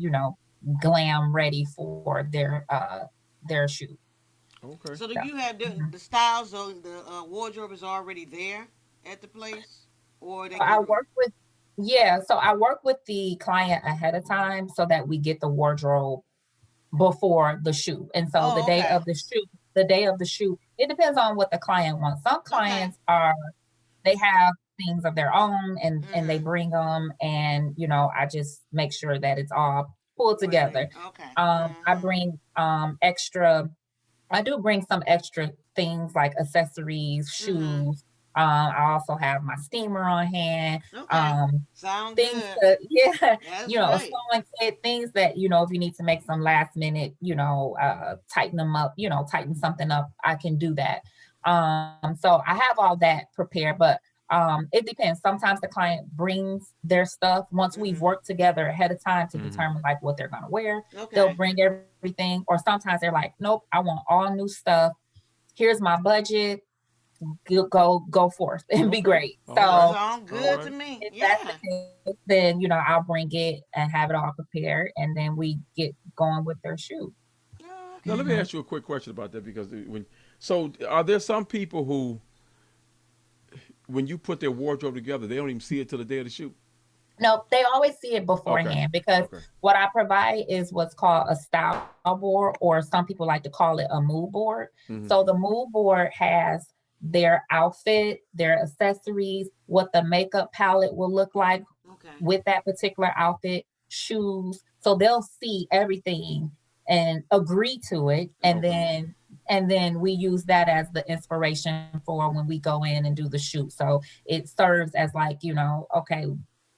glam ready for their shoot. Okay. So do So, you have the, mhm. the styles of the wardrobe is already there at the place, or they So I can? work with Yeah, so I work with the client ahead of time so that we get the wardrobe before the shoot. And so Oh, okay. the day of the shoot, it depends on what the client wants. Some Okay. clients they have things of their own, and they Mm-hmm. bring them, and I just make sure that it's all pulled Where they? together. Okay. I Mm-hmm. bring I do bring some extra things like accessories, Mm-hmm. shoes. I also have my steamer on hand. Okay. Um, Sound things good. that, yeah, That's a right. sewing kit, things that, if you need to make some last minute, tighten them up, tighten something up, I can do that. So I have all that prepared, but it depends. Sometimes the client brings their stuff once we've Mm-hmm. worked together ahead of time to Hmm. determine like what they're going to wear. They'll Okay. bring everything, or sometimes they're like, nope, I want all new stuff. Here's my budget. Go forth and be Okay. great. All That right. So sound All good to right. me. if that's the Yeah. case, then I'll bring it and have it all prepared, and then we get going with their shoot. Oh, Now let me ask you a quick question about that because so are there some people who when you put their wardrobe together they don't even see it till the day of the shoot? No, they always see it Okay. beforehand because Okay. what I provide is what's called a style board, or some people like to call it a mood board. Hmm. So the mood board has their outfit, their accessories, what the makeup palette will look like Okay. with that particular outfit, shoes. So they'll see everything and agree to it. Okay. And then we use that as the inspiration for when we go in and do the shoot. So it serves as like, okay,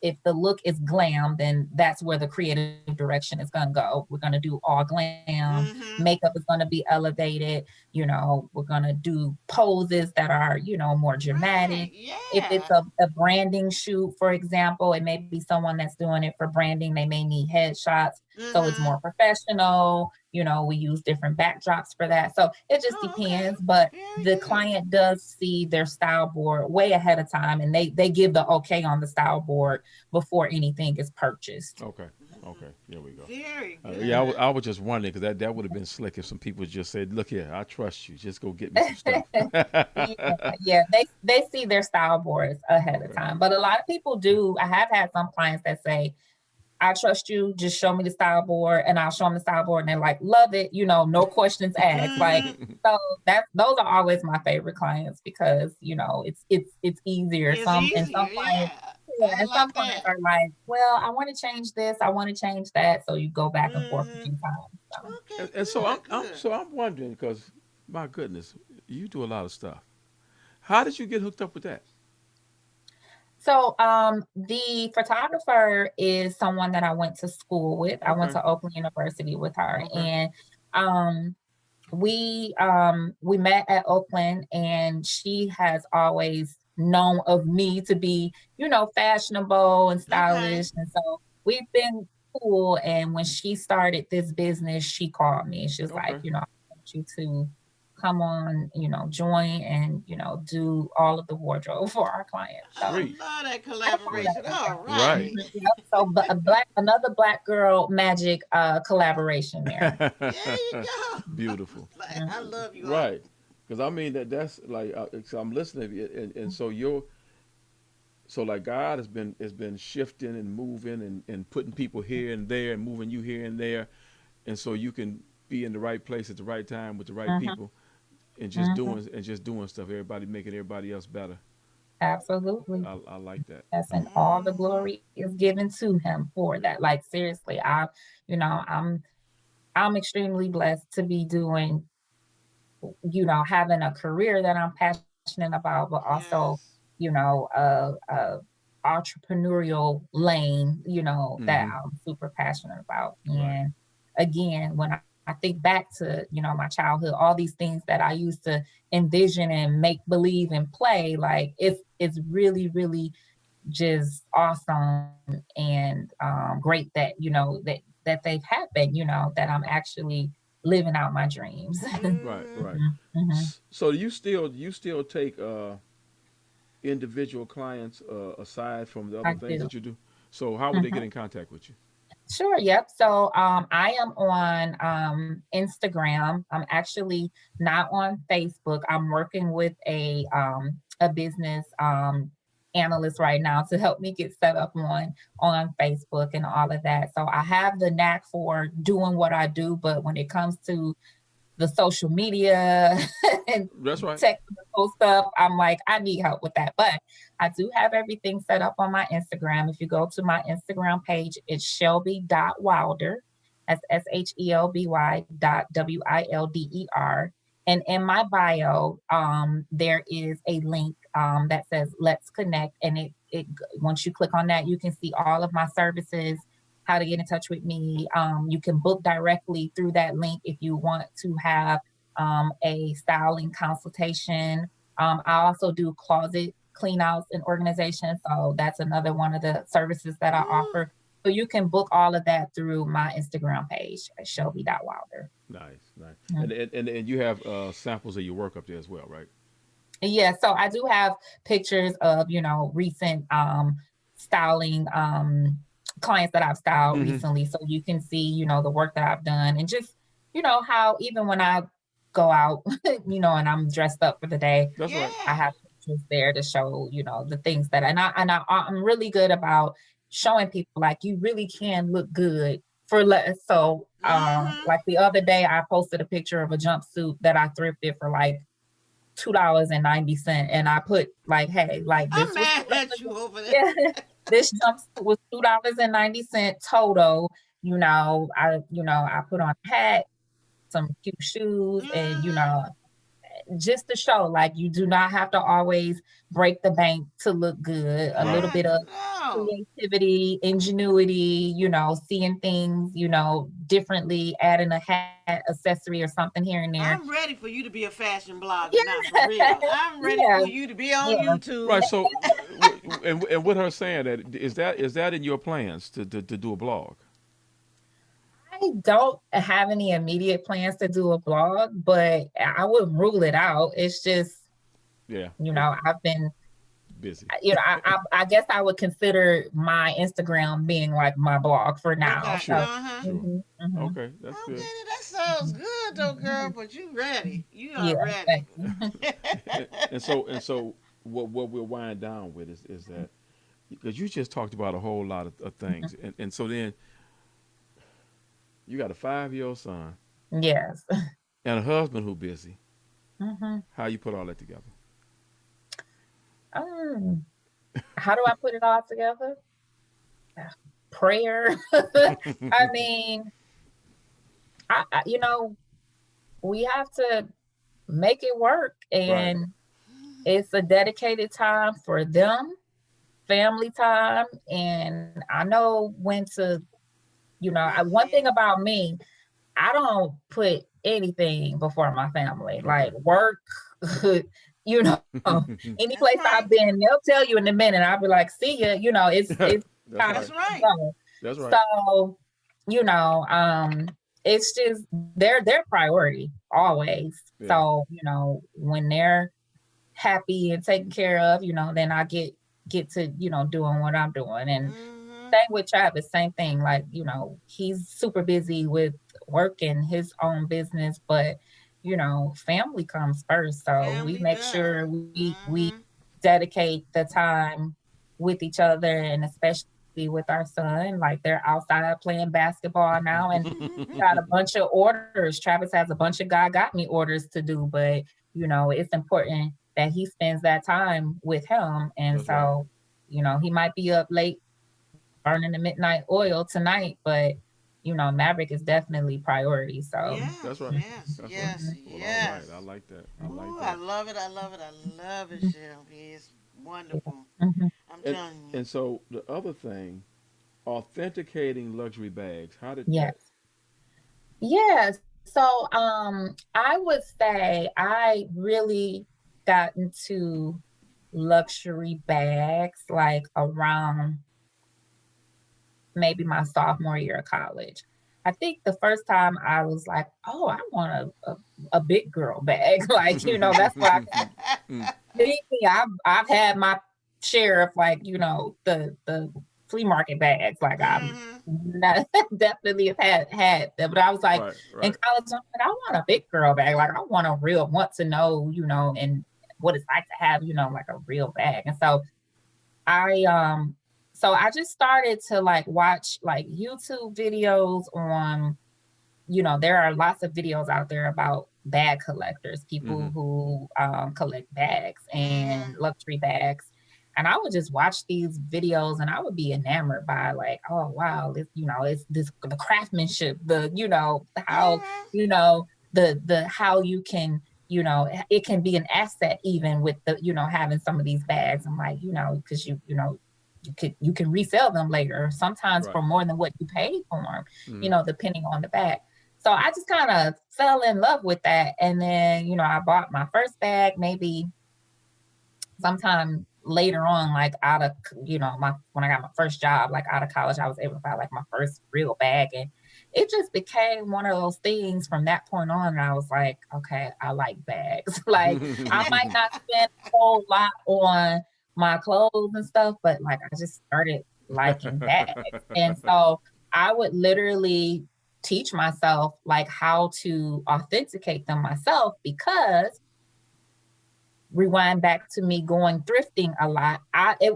if the look is glam, then that's where the creative direction is going to go. We're going to do all glam. Mm-hmm. Makeup is going to be elevated. We're going to do poses that are, more Right. dramatic. If it's Yeah. a branding shoot, for example, it may be someone that's doing it for branding. They may need headshots. So it's Mm-hmm. more professional. We use different backdrops for that. So it just Oh, okay. depends. But Very the good. client does see their style board way ahead of time, and they give the okay on the style board before anything is purchased. Okay. Okay. There we go. Very Yeah, good. I was just wondering because that would have been slick if some people just said, "Look here, I trust you. Just go get me some stuff." Yeah, yeah, they see their style boards ahead of Okay. time. But a lot of people do. I have had some clients that say, I trust you, just show me the style board, and I'll show them the style board, and they're like, love it, no questions asked. Like, Mm-hmm. so those are always my favorite clients because it's easier. It's easier. Some clients, Yeah. yeah, I and some like clients that. are like, well, I want to change this, I want to change that. So you go back and forth a Mm-hmm. few times. So. Okay. And so Good. Good. I'm wondering because my goodness, you do a lot of stuff. How did you get hooked up with that? So the photographer is someone that I went to school with. I went Okay. to Oakland University with her, Okay. and um we met at Oakland, and she has always known of me to be, fashionable and Okay. stylish. And so we've been cool. And when she started this business, she called me. She was like, Okay. I want you to come on, join and, do all of the wardrobe for our clients. I So Sweet. love that that's how that collaboration. All happened. Right. right. Yep. So another black girl magic collaboration there. There you go. Beautiful. Like, I Mhm. love you all. Right. Because I mean that's like so I'm listening to you, and so you're so like God has been shifting and moving and putting people here and there and moving you here and there, and so you can be in the right place at the right time with the right Mhm. people and Mhm. just doing stuff. Everybody making everybody else better. Absolutely. I like that. Yes, and all the Mm-hmm. glory is given to him for that. Like seriously, you know, I'm I'm extremely blessed to be doing, having a career that I'm passionate about, but also, Yes. a entrepreneurial lane, that Hmm. I'm super passionate about. Right. And again, when I think back to, my childhood, all these things that I used to envision and make believe and play, like it's really, really just awesome and great that, that they've happened, that I'm actually living out my dreams. Right. Mm-hmm. Right. Mhm. So you still take individual clients aside from the other I things do. that you do. So how would they get Mhm. in contact with you? Sure. Yep. So I am on Instagram. I'm actually not on Facebook. I'm working with a business analyst right now to help me get set up on Facebook and all of that. So I have the knack for doing what I do, but when it comes to the social media and That's right. technical stuff, I'm like, I need help with that. But I do have everything set up on my Instagram. If you go to my Instagram page, it's Shelby.Wilder. That's SHELBY.WILDER. And in my bio, there is a link that says Let's Connect. And it once you click on that, you can see all of my services, how to get in touch with me. You can book directly through that link if you want to have a styling consultation. I also do closet clean outs and organization. So that's another one of the services that I Ooh. offer. So you can book all of that through my Instagram page, Shelby.Wilder. Nice, nice. And you have samples of your work up there as well, right? Yeah, so I do have pictures of, recent styling clients that I've styled Mm-hmm. recently. So you can see, the work that I've done and just you know, how even when I go out, you know, and I'm dressed up for the day, That's Yeah. right. I have pictures there to show, you know, the things that, I'm really good about showing people like you really can look good for less. So, like the other day, I posted a picture of a jumpsuit that I thrifted for like $2.90, and I put like, hey, like I'm this was mad at you over there. yeah, this jumpsuit was $2.90 total. I put on a hat, some cute shoes, and just to show like you do not have to always break the bank to look good. A little Right. bit of No. creativity, ingenuity, seeing things, differently, adding a hat, accessory, or something here and there. I'm ready for you to be a fashion blogger now, Yeah, for real. I'm ready yeah, for you to be on yeah. Right. YouTube. So, and with her saying that, is that in your plans to do a blog? I don't have any immediate plans to do a blog, but I wouldn't rule it out. It's just, Yeah. I've been, Busy. I guess I would consider my Instagram being like my blog for now. Okay. Sure. So, Uh-huh. Sure. mhm. Okay. That's Okay, good. that sounds good though, girl. But you ready? You are Yeah, ready. thank you. And so what we'll wind down with is that because you just talked about a whole lot of things, and so then you got a 5-year-old son Yes. and a husband who busy. hmm How you put all that together? Um, how do I put it all together? Prayer. I mean, we have to make it work, Right. and it's a dedicated time for them, family time, and I know when to, That's one thing it. about me, I don't put anything before my family, Okay. like work, you know, any That's place right. I've been, they'll tell you in a minute. I'll be like, see ya, it's That's time right. That's to right. go. That's right. So, you know, um, it's just their priority always. Yeah. So, when they're happy and taken care of, then I get to, doing what I'm doing. And Mm-hmm. same with Travis, same thing. Like, he's super busy with work and his own business, but family comes first. So we Family make does. sure we Mm-hmm. dedicate the time with each other, and especially with our son. Like they're outside playing basketball now, and got a bunch of orders. Travis has a bunch of God got me orders to do, but it's important that he spends that time with him. And That's right. so, he might be up late burning the midnight oil tonight, but Maverick is definitely priority. So Yes, That's right. yes, That's right. yes, Well, all right. yes. I like that. I like Ooh, I that. love it. I love it. I love it, Shelby. It's wonderful. mhm. I'm And telling you. and so the other thing, authenticating luxury bags. How did that? Yes. Yes. So I would say I really got into luxury bags like around maybe my sophomore year of college. I think the first time I was like, oh, I want a big girl bag. Like, that's what I believe me, I've had my share of like, the flea market bags. Like I'm Mm-hmm. not, definitely have had them. But I was like Right. in Right. college, I'm like, I want a big girl bag. Like I want to know, and what it's like to have, like a real bag. And I um so I just started to like watch like YouTube videos on, there are lots of videos out there about bag collectors, people Mm-hmm. who collect bags and Mm-hmm. luxury bags. And I would just watch these videos and I would be enamored by like, oh wow, it's this the craftsmanship, how, Mm-hmm. the how you can, it can be an asset even with the, having some of these bags. I'm like, because you can resell them later, sometimes Right. for more than what you paid for them, Mm-hmm. depending on the bag. So I just kind of fell in love with that. And then, I bought my first bag maybe sometime later on, like out of, when I got my first job, like out of college, I was able to buy like my first real bag. And it just became one of those things from that point on. And I was like, okay, I like bags. Like I might not spend a whole lot on my clothes and stuff, but like I just started liking bags. And so I would literally teach myself like how to authenticate them myself, because rewind back to me going thrifting a lot.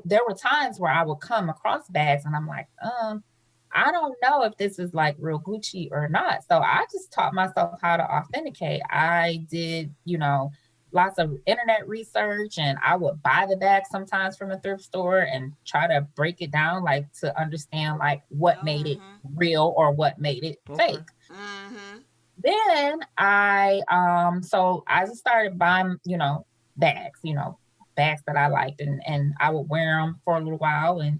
There were times where I would come across bags and I'm like, I don't know if this is like real Gucci or not. So I just taught myself how to authenticate. I did, lots of internet research, and I would buy the bag sometimes from a thrift store and try to break it down, like to understand like what made it real or what made it fake. Then so I just started buying, bags, bags that I liked, and I would wear them for a little while, and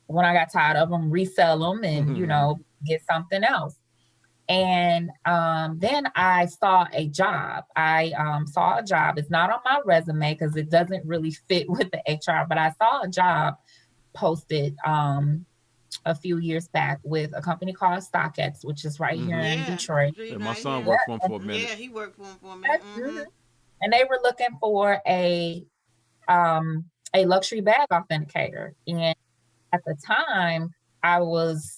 when I got tired of them, resell them and get something else. And then I saw a job. I saw a job. It's not on my resume because it doesn't really fit with the HR, but I saw a job posted a few years back with a company called StockX, which is right here in Detroit. Yeah, my son worked for him for a minute. Yeah, he worked for him for a minute. And they were looking for a luxury bag authenticator. And at the time, I was,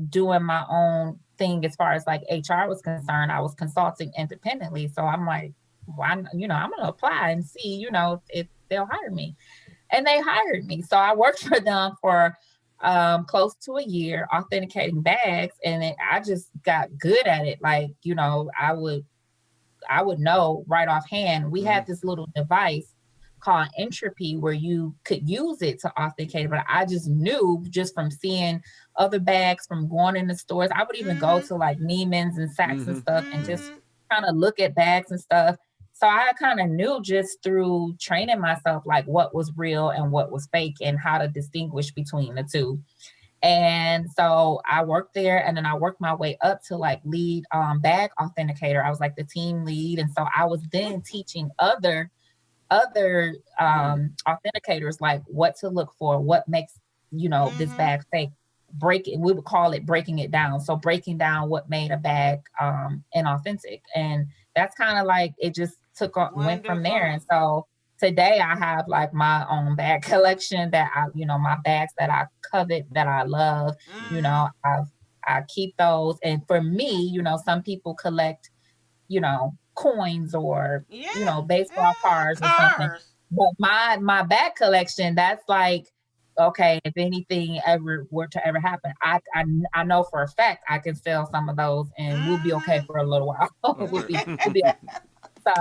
doing my own thing as far as like HR was concerned. I was consulting independently. So I'm like, why, I'm going to apply and see, if they'll hire me. And they hired me. So I worked for them for close to a year authenticating bags. And I just got good at it. Like, I would know right offhand. We had this little device called Entropy where you could use it to authenticate, but I just knew just from seeing other bags, from going in the stores. I would even go to like Neiman's and Saks and stuff and just kind of look at bags and stuff. So I kind of knew just through training myself, like what was real and what was fake and how to distinguish between the two. And so I worked there, and then I worked my way up to like lead bag authenticator. I was like the team lead. And so I was then teaching other authenticators like what to look for, what makes this bag fake. We would call it breaking it down. So breaking down what made a bag inauthentic. And that's kind of like it just went from there. And so today I have like my own bag collection that my bags that I covet, that I love. I keep those. And for me, some people collect coins or baseball cards or something. But my bag collection, that's like, okay, if anything ever were to ever happen, I know for a fact I can sell some of those and we'll be okay for a little while. we'll be okay. So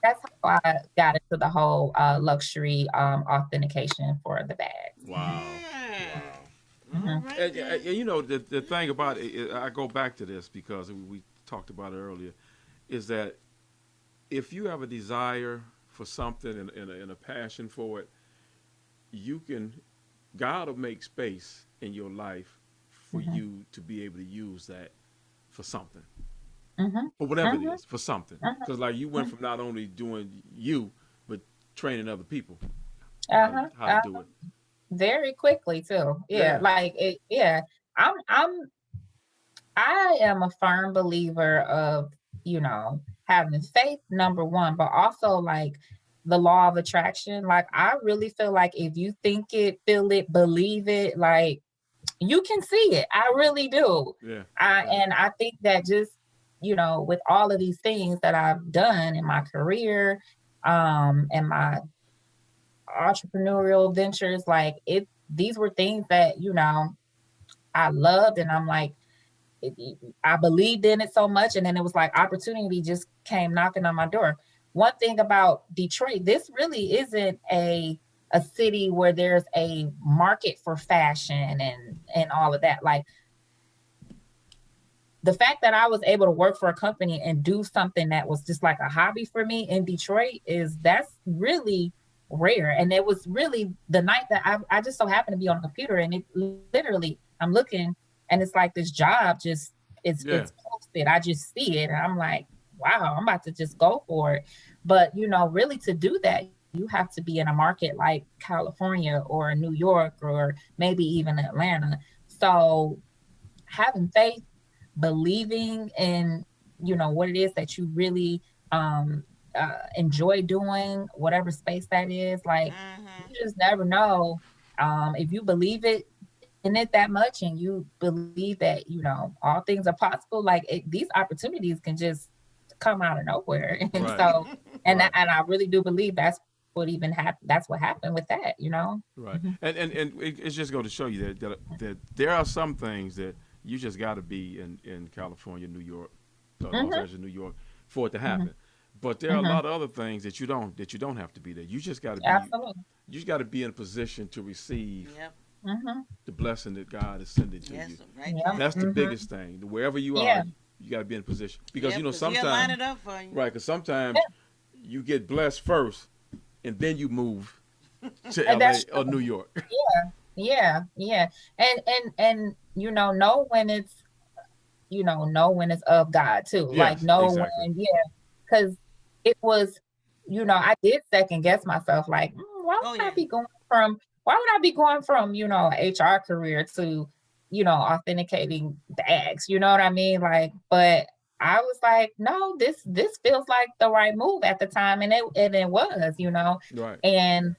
that's how I got into the whole luxury authentication for the bags. Wow. Right. And the thing about it, I go back to this because we talked about it earlier, is that if you have a desire for something and a passion for it, God will make space in your life for you to be able to use that for something. Or whatever it is, for something. Because like you went from not only doing you, but training other people how to do it. Very quickly too. Yeah. Like it, yeah. I am a firm believer of, having faith, number one, but also like the law of attraction. Like I really feel like if you think it, feel it, believe it, like you can see it. I really do. Yeah. And I think that just, with all of these things that I've done in my career, and my entrepreneurial ventures, like these were things that, I loved, and I'm like, I believed in it so much, and then it was like opportunity just came knocking on my door. One thing about Detroit, this really isn't a city where there's a market for fashion and all of that. Like the fact that I was able to work for a company and do something that was just like a hobby for me in Detroit that's really rare. And it was really the night that I just so happened to be on a computer, and it literally, I'm looking and it's like this job just it's posted. I just see it and I'm like, wow, I'm about to just go for it. But really to do that, you have to be in a market like California or New York or maybe even Atlanta. So having faith, believing in what it is that you really enjoy doing, whatever space that is, like you just never know. If you believe it, in it that much and you believe that, all things are possible, like these opportunities can just come out of nowhere. And Right. so, Right. and I really do believe what even happened. That's what happened with that. Right. Mhm. And it's just going to show you that there are some things that you just got to be in California, New York, Los Mhm. Angeles, New York, for it to Mhm. happen. But there are a Mhm. lot of other things that you don't have to be there. You just got to be Absolutely. you just got to be in a position to receive Yep. Mhm. the blessing that God is sending to you. Yes, right Yeah. there. That's the Mhm. biggest thing. Wherever you are, Yeah. you got to be in a position because Yep, because he'll line sometimes, it up for you. right? Because Yeah. sometimes you get blessed first, and then you move to And L.A. that's or true. New York. Yeah. Yeah. Yeah. And know when it's know when it's of God too. Like Yes, know exactly. when, yeah, because it was, I did second guess myself, like, Oh, yeah. why would I be going from, HR career to, authenticating bags, you know what I mean? Like, but I was like, no, this feels like the right move at the time. And it was. Right. And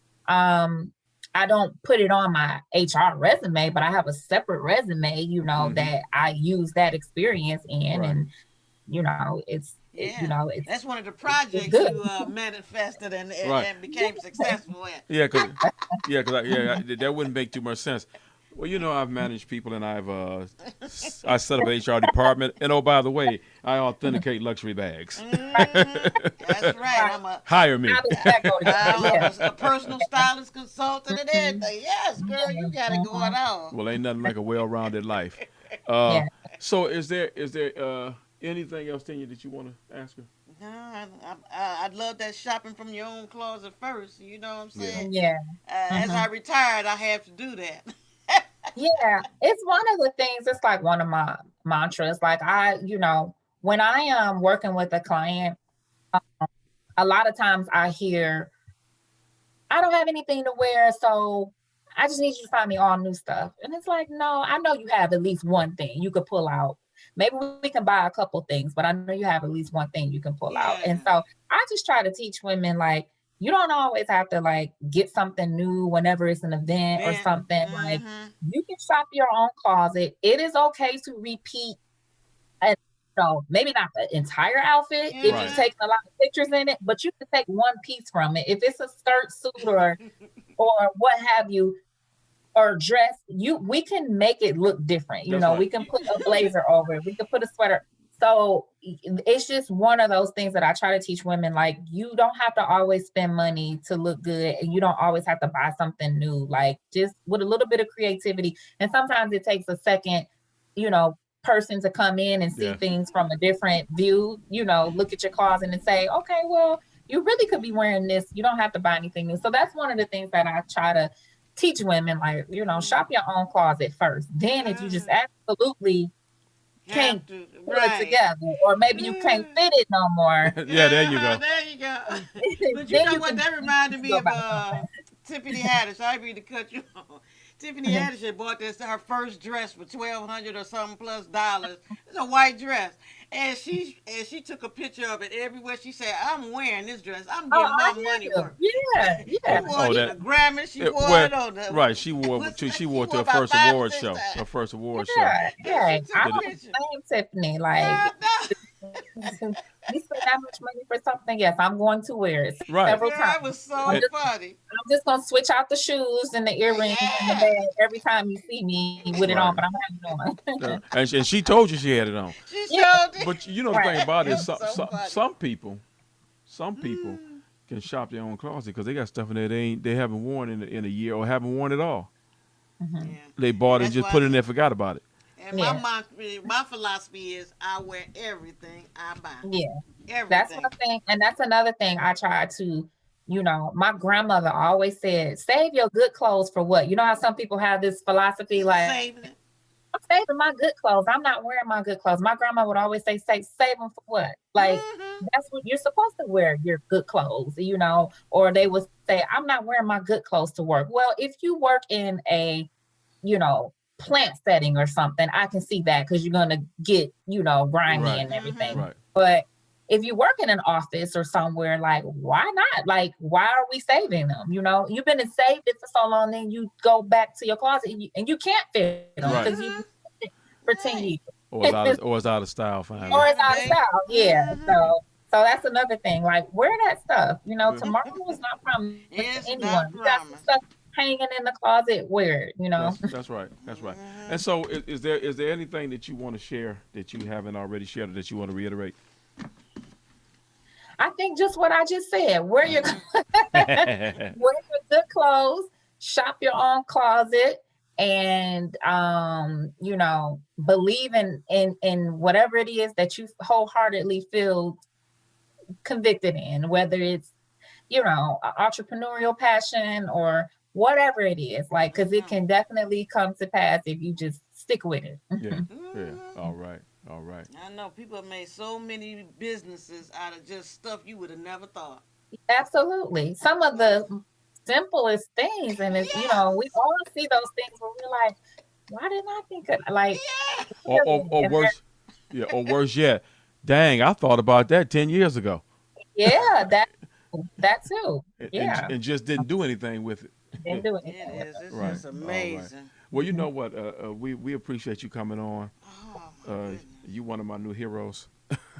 I don't put it on my HR resume, but I have a separate resume, Mm-hmm. that I use that experience in. Right. And, Yeah. That's one of the it's projects good. you manifested and, Right. and became successful at. Yeah, cause that wouldn't make too much sense. Well, I've managed people and I set up an HR department, and oh, by the way, I authenticate luxury bags. That's right. Right. Hire me. How does that go together? I'm Yeah. a personal stylist consultant and Mhm. everything. Yes, girl, you got it going Mhm. on. Well, ain't nothing like a well-rounded life. Uh, Yeah. so is there anything else, Tanya, that you want to ask her? No, I'd love that shopping from your own closet first. You know what I'm Yeah. saying? Yeah. As I Mhm. retired, I have to do that. Yeah. It's one of the things, it's like one of my mantras. Like when I am working with a client, a lot of times I hear, I don't have anything to wear, so I just need you to find me all new stuff. And it's like, no, I know you have at least one thing you could pull out. Maybe we can buy a couple things, but I know you have at least one thing you can pull out. Yeah. And so I just try to teach women, like, you don't always have to like get something new whenever it's an event or Then, something. Like, mm-hmm. you can shop your own closet. It is okay to repeat, and maybe not the entire outfit if you've Right. Mm-hmm. taken a lot of pictures in it, but you can take one piece from it. If it's a skirt, suit, or what have you, or dress, we can make it look different. That's right. We can put a blazer over it, we can put a sweater. So it's just one of those things that I try to teach women, like, you don't have to always spend money to look good, and you don't always have to buy something new. Like, just with a little bit of creativity, and sometimes it takes a second, you know person to come in and see Yeah. things from a different view, look at your closet and say, okay, well, you really could be wearing this. You don't have to buy anything new. So that's one of the things that I try to teach women, like, shop your own closet first. Then if you just absolutely can't Have to, pull it right. together, or maybe you can't fit it no more, Yeah. There you go. There you go. But you then know you what? can That reminded me go of buy something. Tiffany Haddish. I mean to cut you off. Tiffany Mhm. Haddish had bought her first dress for $1,200 or something plus dollars. It's a white dress, and she took a picture of it everywhere. She said, "I'm wearing this dress. I'm Oh, getting I my hear money you. worth." Yeah, She yeah. wore it in the That. Grammys. She wore Well, it on the. right. She She wore it to wore her about first five or award six show. Her times. first award show. Yeah, And yeah. she took I a Did it? don't picture. blame Tiffany. Like, No. you spend that much money for something, yes, I'm going to wear it Right. several Girl, times. it was I'm so And, just funny. I'm just gonna switch out the shoes and the earrings and the Yeah. bag every time you see me with it right. on, but I'm gonna have it on. And she told you she had it on. She Yeah, showed it. But the right. thing about it It is was so funny. some people can shop their own closet because they got stuff in there they haven't worn in a year or haven't worn at all. Mhm. Yeah. They And bought it and that's just why I put it in there, said, and forgot about it. and Yeah, my philosophy is I wear everything I buy. yeah. That's Everything. one thing, and that's another thing I try to, my grandmother always said, save your good clothes for what? You know how some people have this philosophy, like, Saving it. I'm saving my good clothes. I'm not wearing my good clothes. My grandma would always say, save them for what? Like, Mm-hmm. that's what you're supposed to wear, your good clothes, or they would say, I'm not wearing my good clothes to work. Well, if you work in a, you know, plant setting or something, I can see that because you're going to get, grimy Right. and Mm-hmm. everything. Right. But if you work in an office or somewhere, like, why not? Like, why are we saving them? You know, you've been and saved it for so long, then you go back to your closet and you can't fit them Right. because you for 10 Right. years. Or it's out of style finally. Or Back in it's the out of day. style. Yeah. So that's another thing. Like, wear that stuff. You know, Yeah. tomorrow is not promised to It's anyone. not You got some promised. stuff hanging in the closet, wear it, you know. That's right. That's right. And so, is there anything that you want to share that you haven't already shared or that you want to reiterate? I think just what I just said. Wear your Right. wear your good clothes, shop your own closet, and you know, believe in whatever it is that you wholeheartedly feel convicted in, whether it's, you know, entrepreneurial passion or whatever it is, like, because it can definitely come to pass if you just stick with it. Yeah. Yeah. All right. All right. I know people have made so many businesses out of just stuff you would have never thought. Absolutely. Some of the simplest things, and it's, you Yeah. know, we all see those things where we're like, why didn't I think of, like, Yeah. really? Or And worse, yeah. Or worse yet, dang, I thought about that 10 years ago, yeah, that too. Yeah, and just didn't do anything with didn't it. do It anything with is. it. It's Right. just All right. amazing. Well, you know what? We appreciate you coming on. Oh my Uh, goodness. you one of my new heroes.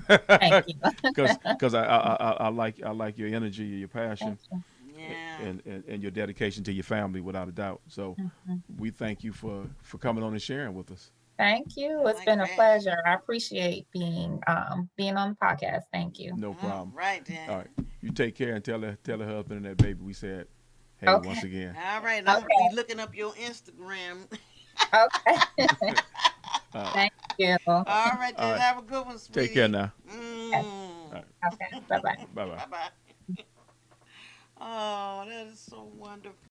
Thank you. Because I like your energy, your passion, Thank you. Yeah. and your dedication to your family without a doubt. So Mhm. we thank you for coming on and sharing with us. Thank you. I It's like been a fashion. pleasure. I appreciate being on the podcast. Thank you. No All problem. right All then. right, you take care and tell her husband and that baby we said hey once Okay. again. All right. I'm gonna Okay. be looking up your Instagram. Okay. Uh, Thank you. All right all then. right, Have a good one, take care sweetie. now. Okay. Mm. All right, Okay. Bye bye. bye bye. Bye bye. Oh, that is so wonderful.